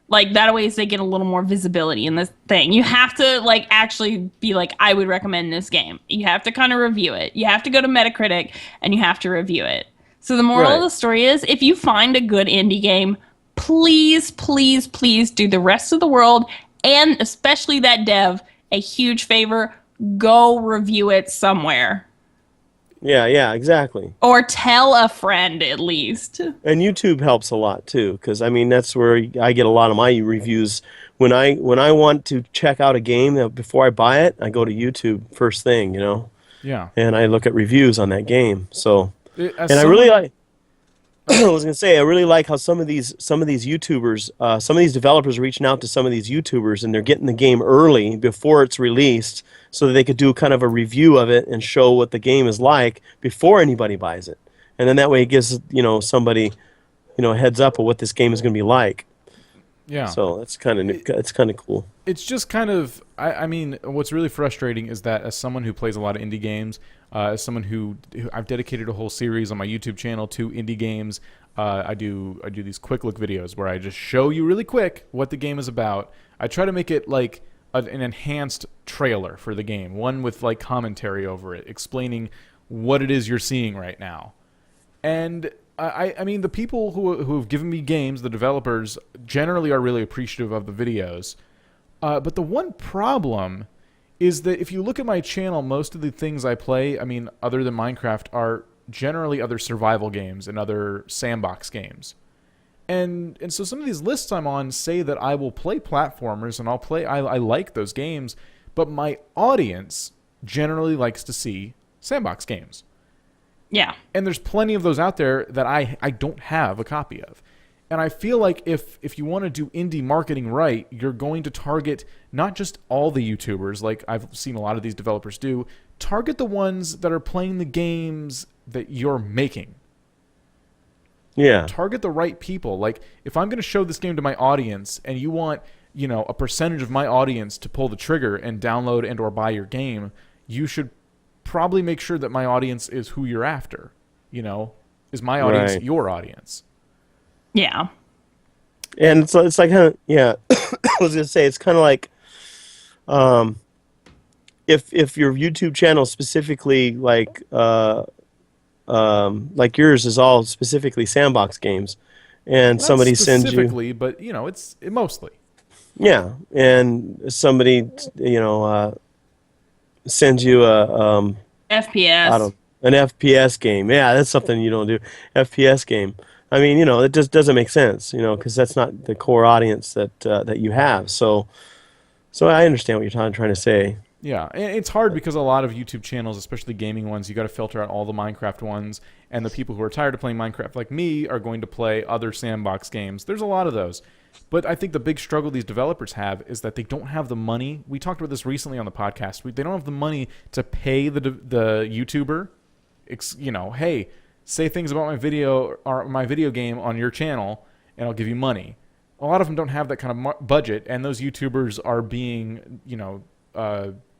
C: Like, that way they get a little more visibility in this thing. You have to, like, actually be like, I would recommend this game. You have to kind of review it. You have to go to Metacritic, and you have to review it. So the moral of the story is, if you find a good indie game, please, please, please do the rest of the world, and especially that dev, a huge favor. Go review it somewhere.
D: Yeah, exactly.
C: Or tell a friend, at least.
D: And YouTube helps a lot too, because I mean that's where I get a lot of my reviews. When I want to check out a game before I buy it, I go to YouTube first thing, you know.
B: Yeah.
D: And I look at reviews on that game. So, I really like. I was gonna say I really like how some of these YouTubers, some of these developers are reaching out to some of these YouTubers, and they're getting the game early before it's released, so that they could do kind of a review of it and show what the game is like before anybody buys it, and then that way it gives, you know, somebody, you know, a heads up of what this game is going to be like.
B: Yeah.
D: So it's kind of cool.
B: It's just kind of, I mean, what's really frustrating is that as someone who plays a lot of indie games, as someone who I've dedicated a whole series on my YouTube channel to indie games, I do these quick look videos where I just show you really quick what the game is about. I try to make it like an enhanced trailer for the game, one with like commentary over it, explaining what it is you're seeing right now. And I mean, the people who have given me games, the developers, generally are really appreciative of the videos. But the one problem is that if you look at my channel, most of the things I play, I mean, other than Minecraft, are generally other survival games and other sandbox games. And so some of these lists I'm on say that I will play platformers and I like those games, but my audience generally likes to see sandbox games.
C: Yeah.
B: And there's plenty of those out there that I don't have a copy of. And I feel like if you want to do indie marketing right, you're going to target not just all the YouTubers, like I've seen a lot of these developers do, target the ones that are playing the games that you're making.
D: Yeah.
B: Target the right people. Like, if I'm going to show this game to my audience and you want, you know, a percentage of my audience to pull the trigger and download and or buy your game, you should probably make sure that my audience is who you're after. You know, is my audience your audience?
C: Yeah.
D: And it's like, yeah, I was going to say, it's kind of like, if your YouTube channel specifically, like yours is all specifically sandbox games, and
B: Not
D: somebody sends you...
B: specifically, but, you know, it's mostly.
D: Yeah, and somebody, sends you I
C: FPS.
D: don't an FPS game. Yeah, that's something you don't do. FPS game. I mean, it just doesn't make sense, because that's not the core audience that you have. So I understand what you're trying to say.
B: Yeah, and it's hard because a lot of YouTube channels, especially gaming ones, you got to filter out all the Minecraft ones, and the people who are tired of playing Minecraft, like me, are going to play other sandbox games. There's a lot of those. But I think the big struggle these developers have is that they don't have the money. We talked about this recently on the podcast. They don't have the money to pay the YouTuber. Hey, say things about my video or my video game on your channel, and I'll give you money. A lot of them don't have that kind of budget, and those YouTubers are being,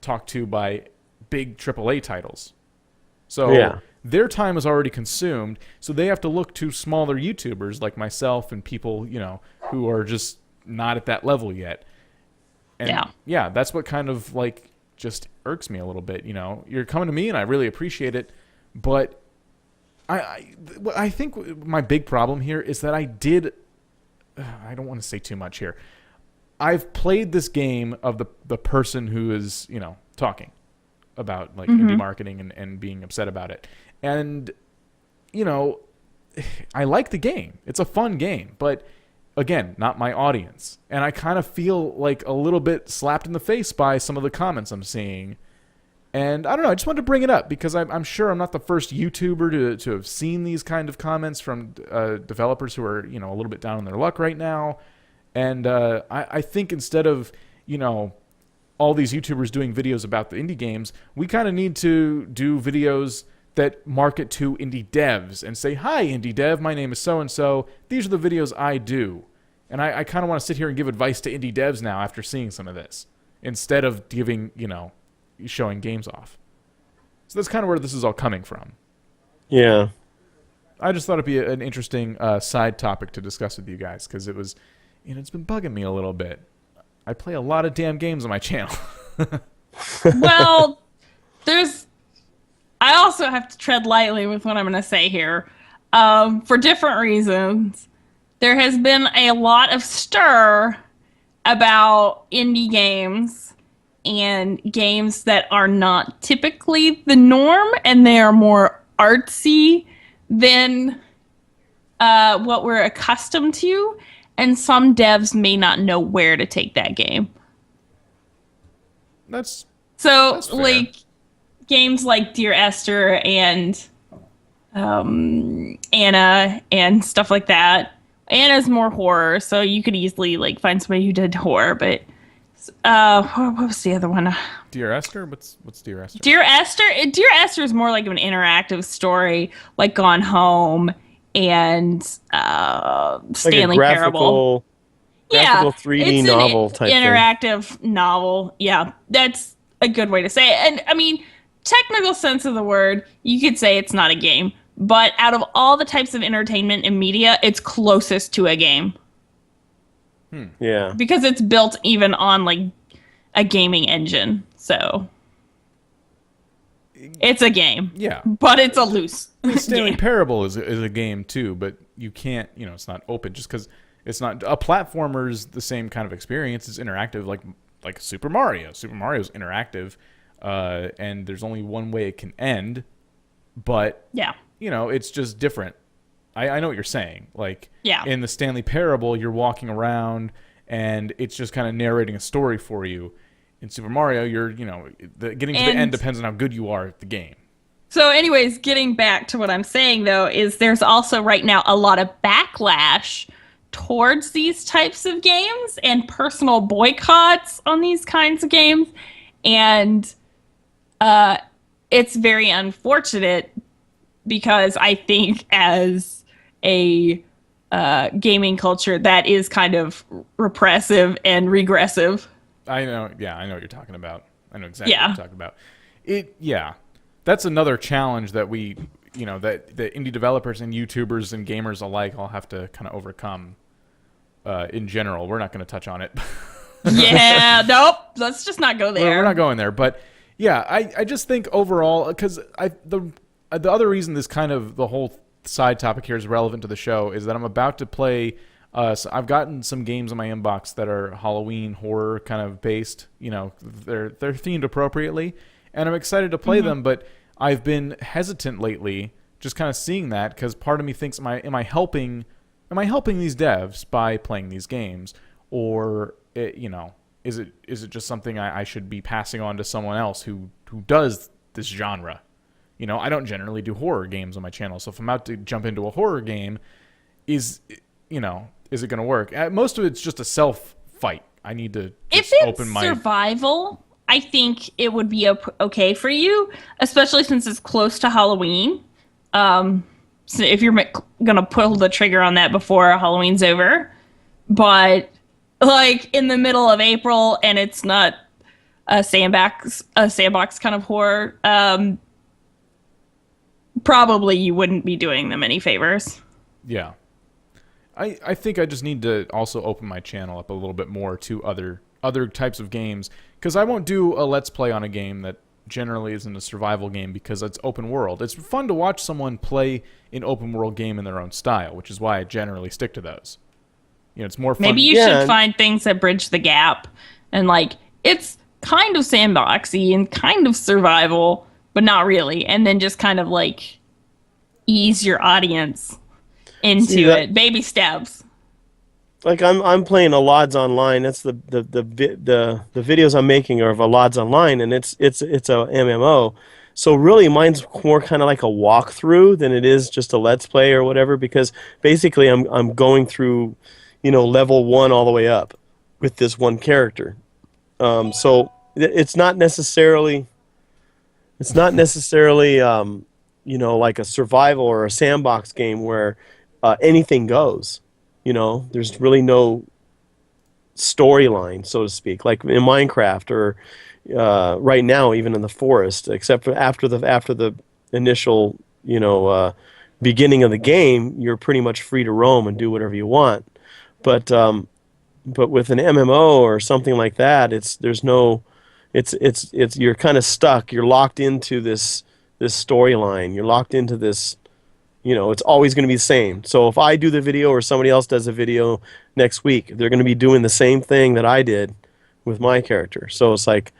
B: talked to by big AAA titles. So
D: Yeah.
B: their time is already consumed, so they have to look to smaller YouTubers like myself and people, who are just not at that level yet. And yeah, that's what kind of like just irks me a little bit. You're coming to me and I really appreciate it, but I think my big problem here is that I don't want to say too much here. I've played this game of the person who is, talking about like indie marketing and being upset about it. And, I like the game. It's a fun game, but again, not my audience. And I kind of feel like a little bit slapped in the face by some of the comments I'm seeing. And I don't know, I just wanted to bring it up because I'm sure I'm not the first YouTuber to have seen these kind of comments from developers who are, a little bit down on their luck right now. And I think instead of, all these YouTubers doing videos about the indie games, we kind of need to do videos that market to indie devs and say, hi, indie dev, my name is so-and-so. These are the videos I do. And I kind of want to sit here and give advice to indie devs now after seeing some of this, instead of giving, showing games off. So that's kind of where this is all coming from.
D: Yeah.
B: I just thought it'd be an interesting side topic to discuss with you guys because it was, it's been bugging me a little bit. I play a lot of damn games on my channel.
C: Well, I also have to tread lightly with what I'm going to say here. For different reasons. There has been a lot of stir about indie games and games that are not typically the norm, and they are more artsy than what we're accustomed to. And some devs may not know where to take that game.
B: That's
C: fair.
B: Like
C: games like Dear Esther and Anna and stuff like that. Anna's more horror, so you could easily find somebody who did horror. But what was the other one?
B: Dear Esther? What's Dear Esther?
C: Dear Esther is more like an interactive story, like Gone Home and Stanley Parable.
D: Graphical 3D novel type
C: interactive
D: thing.
C: Novel. Yeah, that's a good way to say it. And I mean, technical sense of the word, you could say it's not a game, but out of all the types of entertainment and media, it's closest to a game.
D: Yeah,
C: because it's built even on a gaming engine, so it's a game.
B: Yeah,
C: but it's a loose.
B: Stanley Parable is a game too, but you can't. It's not open just because it's not a platformer's the same kind of experience. It's interactive, like Super Mario. Super Mario's interactive, and there's only one way it can end. But
C: yeah,
B: it's just different. I know what you're saying.
C: Yeah.
B: In the Stanley Parable, you're walking around and it's just kind of narrating a story for you. In Super Mario, you're getting to the end depends on how good you are at the game.
C: So anyways, getting back to what I'm saying though, is there's also right now a lot of backlash towards these types of games and personal boycotts on these kinds of games. And it's very unfortunate because I think as a gaming culture that is kind of repressive and regressive.
B: I know what you're talking about. I know exactly what you're talking about. That's another challenge that we, that the indie developers and YouTubers and gamers alike all have to kind of overcome. In general, we're not going to touch on it.
C: Yeah, nope. Let's just not go there.
B: We're not going there, but yeah, I just think overall, because the other reason this kind of the whole side topic here is relevant to the show is that I'm about to play So I've gotten some games in my inbox that are Halloween horror kind of based. They're themed appropriately, and I'm excited to play them. But I've been hesitant lately, just kind of seeing that, because part of me thinks, am I helping these devs by playing these games, or is it just something I should be passing on to someone else who does this genre? I don't generally do horror games on my channel, so if I'm about to jump into a horror game, is it going to work? Most of it's just a self fight. I need to open my
C: survival. I think it would be okay for you, especially since it's close to Halloween. So if you're going to pull the trigger on that before Halloween's over, but like in the middle of April and it's not a sandbox kind of horror, probably you wouldn't be doing them any favors.
B: Yeah. I think I just need to also open my channel up a little bit more to other types of games, because I won't do a Let's Play on a game that generally isn't a survival game because it's open world. It's fun to watch someone play an open world game in their own style, which is why I generally stick to those. It's more fun.
C: Maybe you should find things that bridge the gap, and it's kind of sandboxy and kind of survival, but not really, and then just kind of ease your audience into it, baby steps.
D: Like I'm playing a LODs online. That's the videos I'm making are of a LODs online, and it's a MMO. So really, mine's more kind of like a walkthrough than it is just a Let's Play or whatever. Because basically, I'm going through, level 1 all the way up with this one character. So it's not necessarily like a survival or a sandbox game where anything goes. There's really no storyline, so to speak, like in Minecraft or right now even in the forest, except for after the initial beginning of the game, you're pretty much free to roam and do whatever you want. But with an MMO or something like that, you're kind of stuck. You're locked into this storyline. You're locked into this. It's always going to be the same. So if I do the video or somebody else does a video next week, they're going to be doing the same thing that I did with my character. So it's like,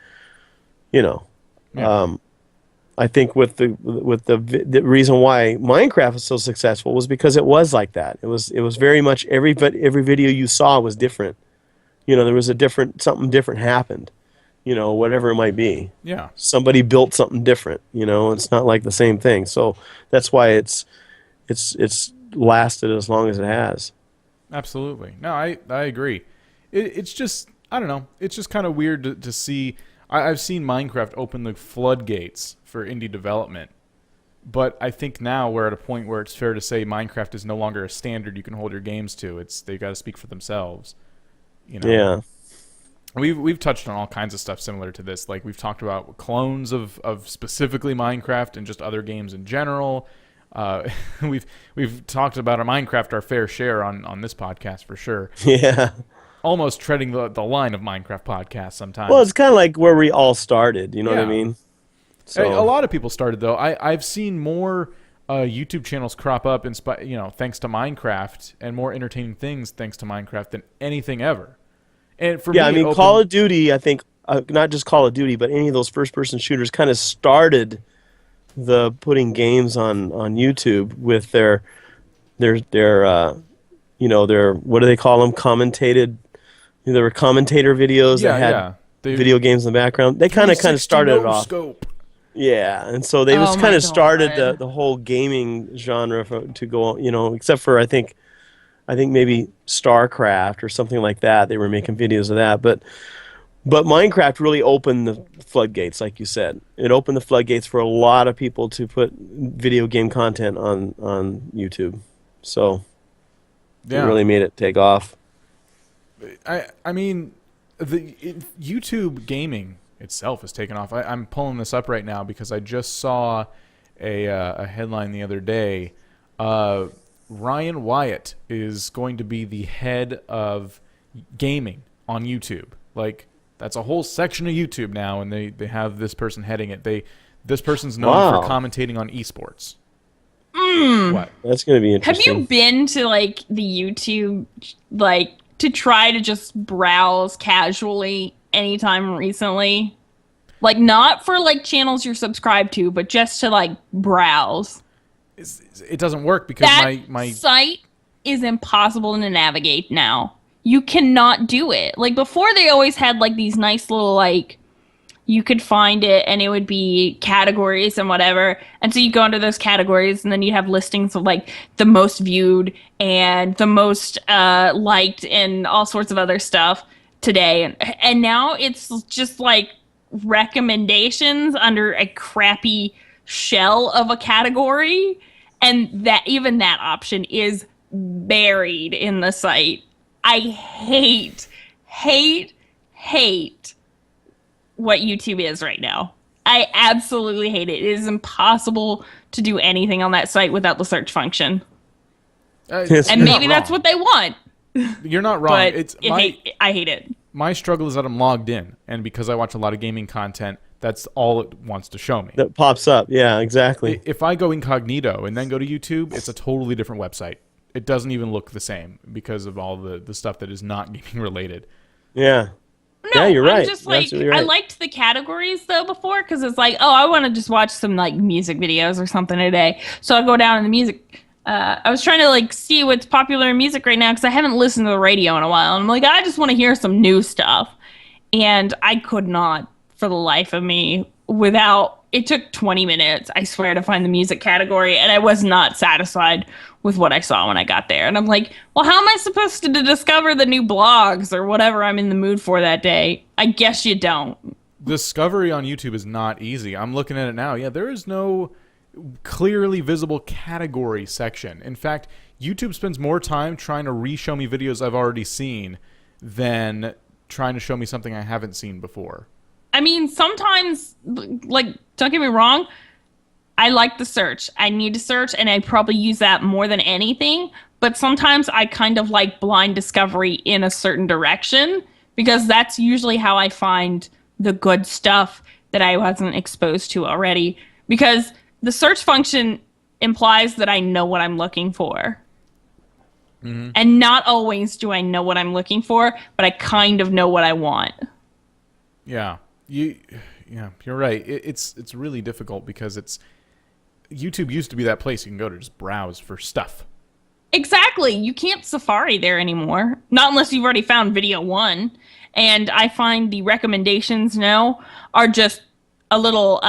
D: I think with the reason why Minecraft was so successful was because it was like that. It was very much every video you saw was different. There was something different happened. Whatever it might be.
B: Yeah.
D: Somebody built something different. It's not like the same thing. So that's why it's lasted as long as it has.
B: Absolutely. No, I agree. It's just, I don't know. It's just kind of weird to see. I've seen Minecraft open the floodgates for indie development, but I think now we're at a point where it's fair to say Minecraft is no longer a standard you can hold your games to. They've got to speak for themselves.
D: Yeah.
B: We've touched on all kinds of stuff similar to this. Like we've talked about clones of specifically Minecraft and just other games in general. We've talked about Minecraft our fair share on this podcast for sure.
D: Yeah.
B: Almost treading the line of Minecraft podcasts sometimes.
D: Well, it's kind of like where we all started. You know what I mean?
B: So. A lot of people started though. I've seen more YouTube channels crop up thanks to Minecraft, and more entertaining things thanks to Minecraft than anything ever. And for me,
D: Call of Duty, I think, not just Call of Duty, but any of those first-person shooters kind of started the putting games on YouTube with their what do they call them? Commentated. There were commentator videos that had video games in the background. They kind of started it off.
B: Scope.
D: Yeah, and so they just kind of started the whole gaming genre to go. Except for I think maybe StarCraft or something like that. They were making videos of that, but Minecraft really opened the floodgates, like you said. It opened the floodgates for a lot of people to put video game content on YouTube. So it really made it take off.
B: I mean, YouTube gaming itself has taken off. I'm pulling this up right now because I just saw a headline the other day. Ryan Wyatt is going to be the head of gaming on YouTube. That's a whole section of YouTube now, and they have this person heading it. This person's known for commentating on esports. What?
D: That's going to be
C: Have
D: interesting.
C: you been to like the YouTube, like to try to just browse casually anytime recently? Like not for like channels you're subscribed to, but just to like browse.
B: It doesn't work because my
C: site is impossible to navigate now. You cannot do it. Like before they always had like these nice little like you could find it and it would be categories and whatever. And so you go into those categories and then you have listings of like the most viewed and the most liked and all sorts of other stuff today. And now it's just like recommendations under a crappy shell of a category. And that even that option is buried in the site. I hate what YouTube is right now. I absolutely hate it. It is impossible to do anything on that site without the search function. And maybe that's what they want.
B: You're not wrong.
C: But I hate it.
B: My struggle is that I'm logged in, and because I watch a lot of gaming content, that's all it wants to show me.
D: That pops up. Yeah, exactly.
B: If I go incognito and then go to YouTube, it's a totally different website. It doesn't even look the same because of all the stuff that is not gaming related.
D: Yeah.
C: No,
D: yeah, you're right.
C: I'm just like, right. I liked the categories though before because it's like, oh, I want to just watch some like music videos or something today. So I go down in the music. I was trying to like see what's popular in music right now because I haven't listened to the radio in a while. And I'm like, I just want to hear some new stuff. And I could not for the life of me it took 20 minutes, I swear, to find the music category. And I was not satisfied with what I saw when I got there. And I'm like, well, how am I supposed to discover the new blogs or whatever I'm in the mood for that day? I guess you don't.
B: Discovery on YouTube is not easy. I'm looking at it now. Yeah, there is no clearly visible category section. In fact, YouTube spends more time trying to re-show me videos I've already seen than trying to show me something I haven't seen before.
C: I mean, sometimes, like, don't get me wrong, I like the search. I need to search, and I probably use that more than anything. But sometimes I kind of like blind discovery in a certain direction because that's usually how I find the good stuff that I wasn't exposed to already. Because the search function implies that I know what I'm looking for. Mm-hmm. And not always do I know what I'm looking for, but I kind of know what I want.
B: Yeah. You're right. It's really difficult because YouTube used to be that place you can go to just browse for stuff.
C: Exactly. You can't Safari there anymore. Not unless you've already found video one. And I find the recommendations now are just a little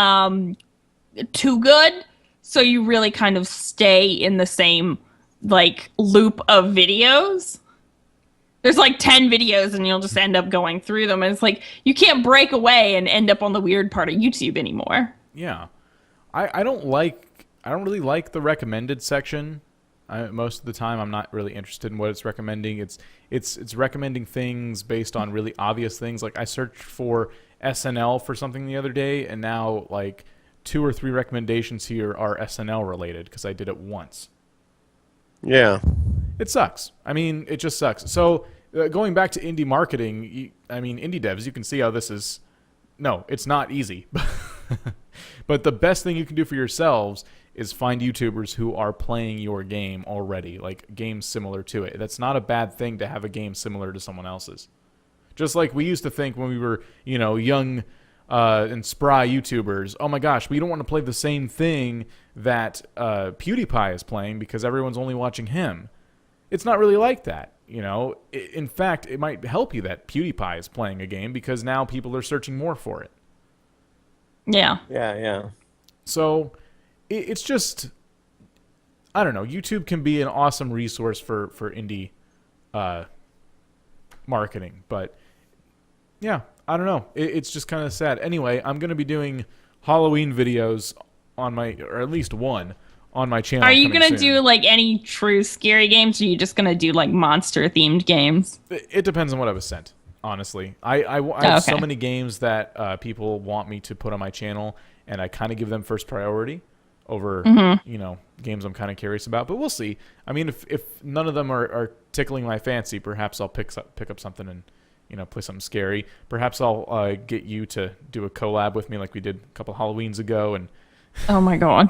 C: too good. So you really kind of stay in the same like loop of videos. There's like 10 videos and you'll just end up going through them. And it's like, you can't break away and end up on the weird part of YouTube anymore.
B: Yeah. I don't really like the recommended section. Most of the time, I'm not really interested in what it's recommending. It's recommending things based on really obvious things. Like I searched for SNL for something the other day, and now like 2 or 3 recommendations here are SNL related because I did it once.
D: Yeah.
B: It sucks. I mean, it just sucks. So going back to indie marketing, indie devs, you can see how this is. No, it's not easy. But the best thing you can do for yourselves is find YouTubers who are playing your game already, like games similar to it. That's not a bad thing to have a game similar to someone else's. Just like we used to think when we were, young and spry YouTubers, oh my gosh, we don't want to play the same thing that PewDiePie is playing because everyone's only watching him. It's not really like that. In fact, it might help you that PewDiePie is playing a game because now people are searching more for it.
C: Yeah.
D: Yeah.
B: So it's just, I don't know. YouTube can be an awesome resource for indie marketing, but yeah, I don't know. It's just kind of sad. Anyway, I'm going to be doing Halloween videos or at least one on my channel.
C: Are you going to do like any true scary games, or are you just going to do like monster themed games?
B: It depends on what I was sent. Honestly, I have so many games that people want me to put on my channel, and I kind of give them first priority over games I'm kind of curious about. But we'll see. I mean, if none of them are tickling my fancy, perhaps I'll pick up something and play something scary. Perhaps I'll get you to do a collab with me like we did a couple Halloweens ago. And
C: oh my god.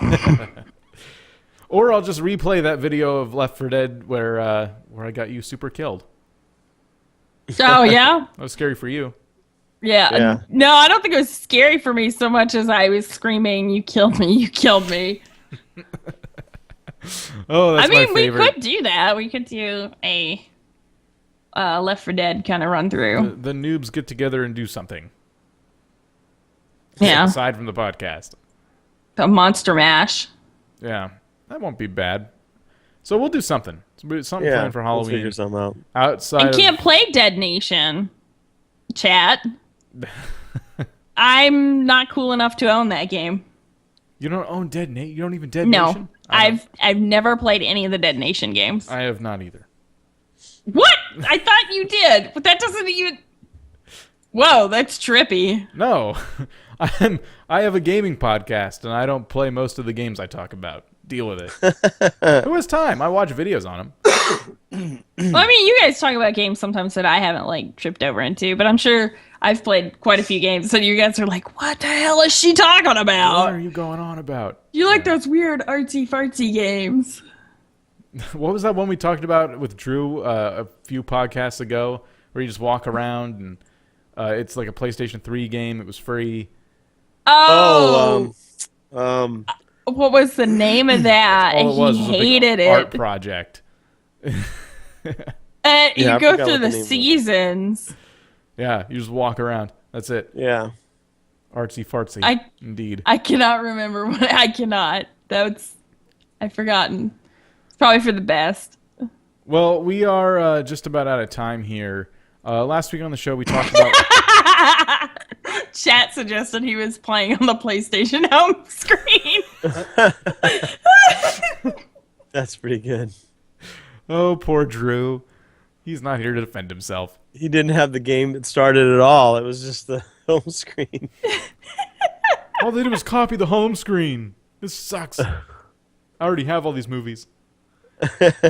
B: Or I'll just replay that video of Left 4 Dead where I got you super killed.
C: Oh, yeah?
B: That was scary for you.
C: Yeah. No, I don't think it was scary for me so much as I was screaming, "You killed me, you killed me."
B: Oh, that's my favorite.
C: We could do that. We could do a Left 4 Dead kind of run through.
B: The noobs get together and do something.
C: Yeah.
B: Aside from the podcast.
C: A monster mash.
B: Yeah. That won't be bad. So we'll do something. Something planned for Halloween.
D: We'll figure something out.
B: Outside
C: I can't play Dead Nation. Chat. I'm not cool enough to own that game.
B: You don't own Dead Nation? You don't even Dead Nation?
C: No. I've never played any of the Dead Nation games.
B: I have not either.
C: What? I thought you did, but that doesn't even... Whoa, that's trippy.
B: No. I have a gaming podcast, and I don't play most of the games I talk about. Deal with it. Who has time? I watch videos on them.
C: Well, I mean, you guys talk about games sometimes that I haven't, like, tripped over into, but I'm sure I've played quite a few games, so you guys are like, what the hell is she talking about?
B: What are you going on about?
C: You like those weird artsy-fartsy games.
B: What was that one we talked about with Drew a few podcasts ago, where you just walk around, and it's like a PlayStation 3 game. It was free.
C: What was the name of that?
B: All it was
C: he
B: a big
C: hated it.
B: art project.
C: You go through the seasons.
B: Yeah, you just walk around. That's it.
D: Yeah.
B: Artsy fartsy. Indeed.
C: I cannot remember what I cannot. I've forgotten. It's probably for the best.
B: Well, we are just about out of time here. Last week on the show, we talked about...
C: Chat suggested he was playing on the PlayStation home screen.
D: That's pretty good.
B: Oh, poor Drew. He's not here to defend himself.
D: He didn't have the game started at all. It was just the home screen.
B: All they did was copy the home screen. This sucks. I already have all these movies.
C: It's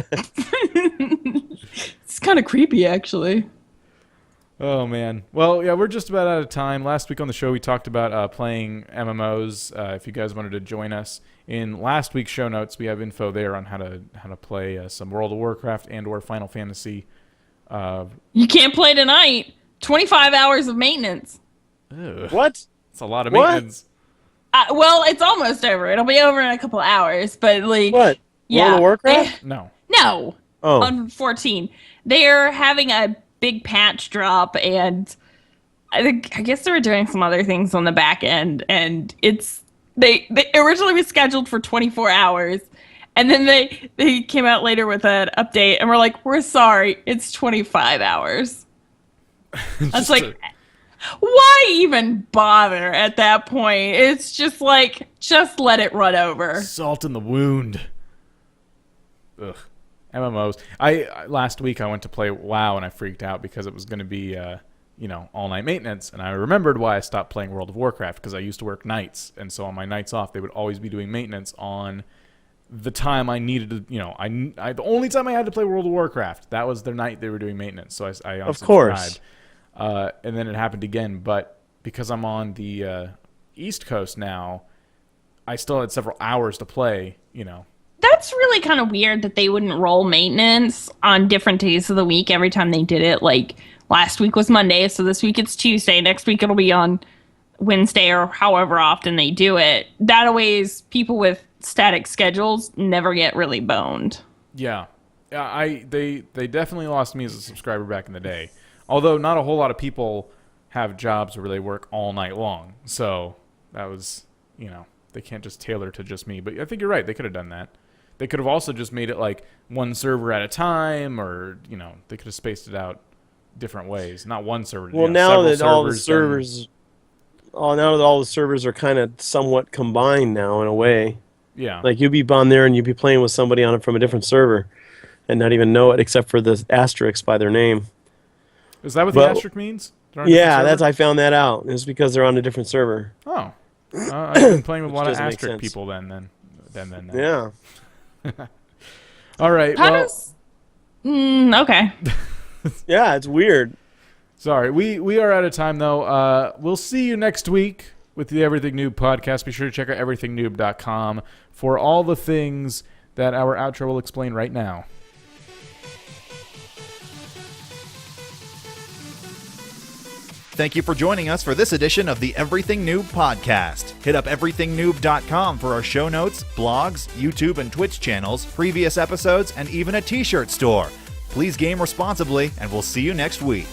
C: kind of creepy, actually.
B: Oh, man. Well, yeah, we're just about out of time. Last week on the show, we talked about playing MMOs. If you guys wanted to join us, in last week's show notes, we have info there on how to play some World of Warcraft and or Final Fantasy.
C: You can't play tonight. 25 hours of maintenance.
B: Ugh.
D: What?
B: It's a lot of maintenance.
C: Well, it's almost over. It'll be over in a couple of hours, but like...
D: What?
C: Yeah.
D: World of Warcraft?
B: No.
C: No.
D: Oh.
C: On 14. They're having a big patch drop, and I guess they were doing some other things on the back end, and they originally was scheduled for 24 hours, and then they came out later with an update, and we're like, we're sorry, it's 25 hours. I was like, why even bother at that point? It's just like, just let it run over.
B: Salt in the wound. Ugh. MMOs. Last week I went to play WoW and I freaked out because it was going to be, all night maintenance. And I remembered why I stopped playing World of Warcraft, because I used to work nights, and so on my nights off they would always be doing maintenance on the time I needed to. The only time I had to play World of Warcraft, that was the night they were doing maintenance. So I
D: of course.
B: And then it happened again, but because I'm on the East Coast now, I still had several hours to play.
C: That's really kind of weird that they wouldn't roll maintenance on different days of the week every time they did it. Like, last week was Monday, so this week it's Tuesday. Next week it'll be on Wednesday, or however often they do it. That ways people with static schedules never get really boned.
B: Yeah. They definitely lost me as a subscriber back in the day. Although not a whole lot of people have jobs where they work all night long. So that was, they can't just tailor to just me. But I think you're right. They could have done that. They could have also just made it like one server at a time, or, they could have spaced it out different ways. Not one server.
D: Well, now that all the servers are kind of somewhat combined now in a way.
B: Yeah.
D: Like, you'd be on there and you'd be playing with somebody on it from a different server and not even know it, except for the asterisk by their name.
B: Is that what the asterisk means?
D: Yeah, I found that out. It's because they're on a different server.
B: Oh. I've been playing with a lot of asterisk people then.
D: Yeah.
B: All right.
C: Okay.
D: Yeah, it's weird.
B: Sorry. We are out of time, though. We'll see you next week with the Everything Noob podcast. Be sure to check out everythingnoob.com for all the things that our outro will explain right now.
A: Thank you for joining us for this edition of the Everything Noob podcast. Hit up everythingnoob.com for our show notes, blogs, YouTube and Twitch channels, previous episodes, and even a t-shirt store. Please game responsibly, and we'll see you next week.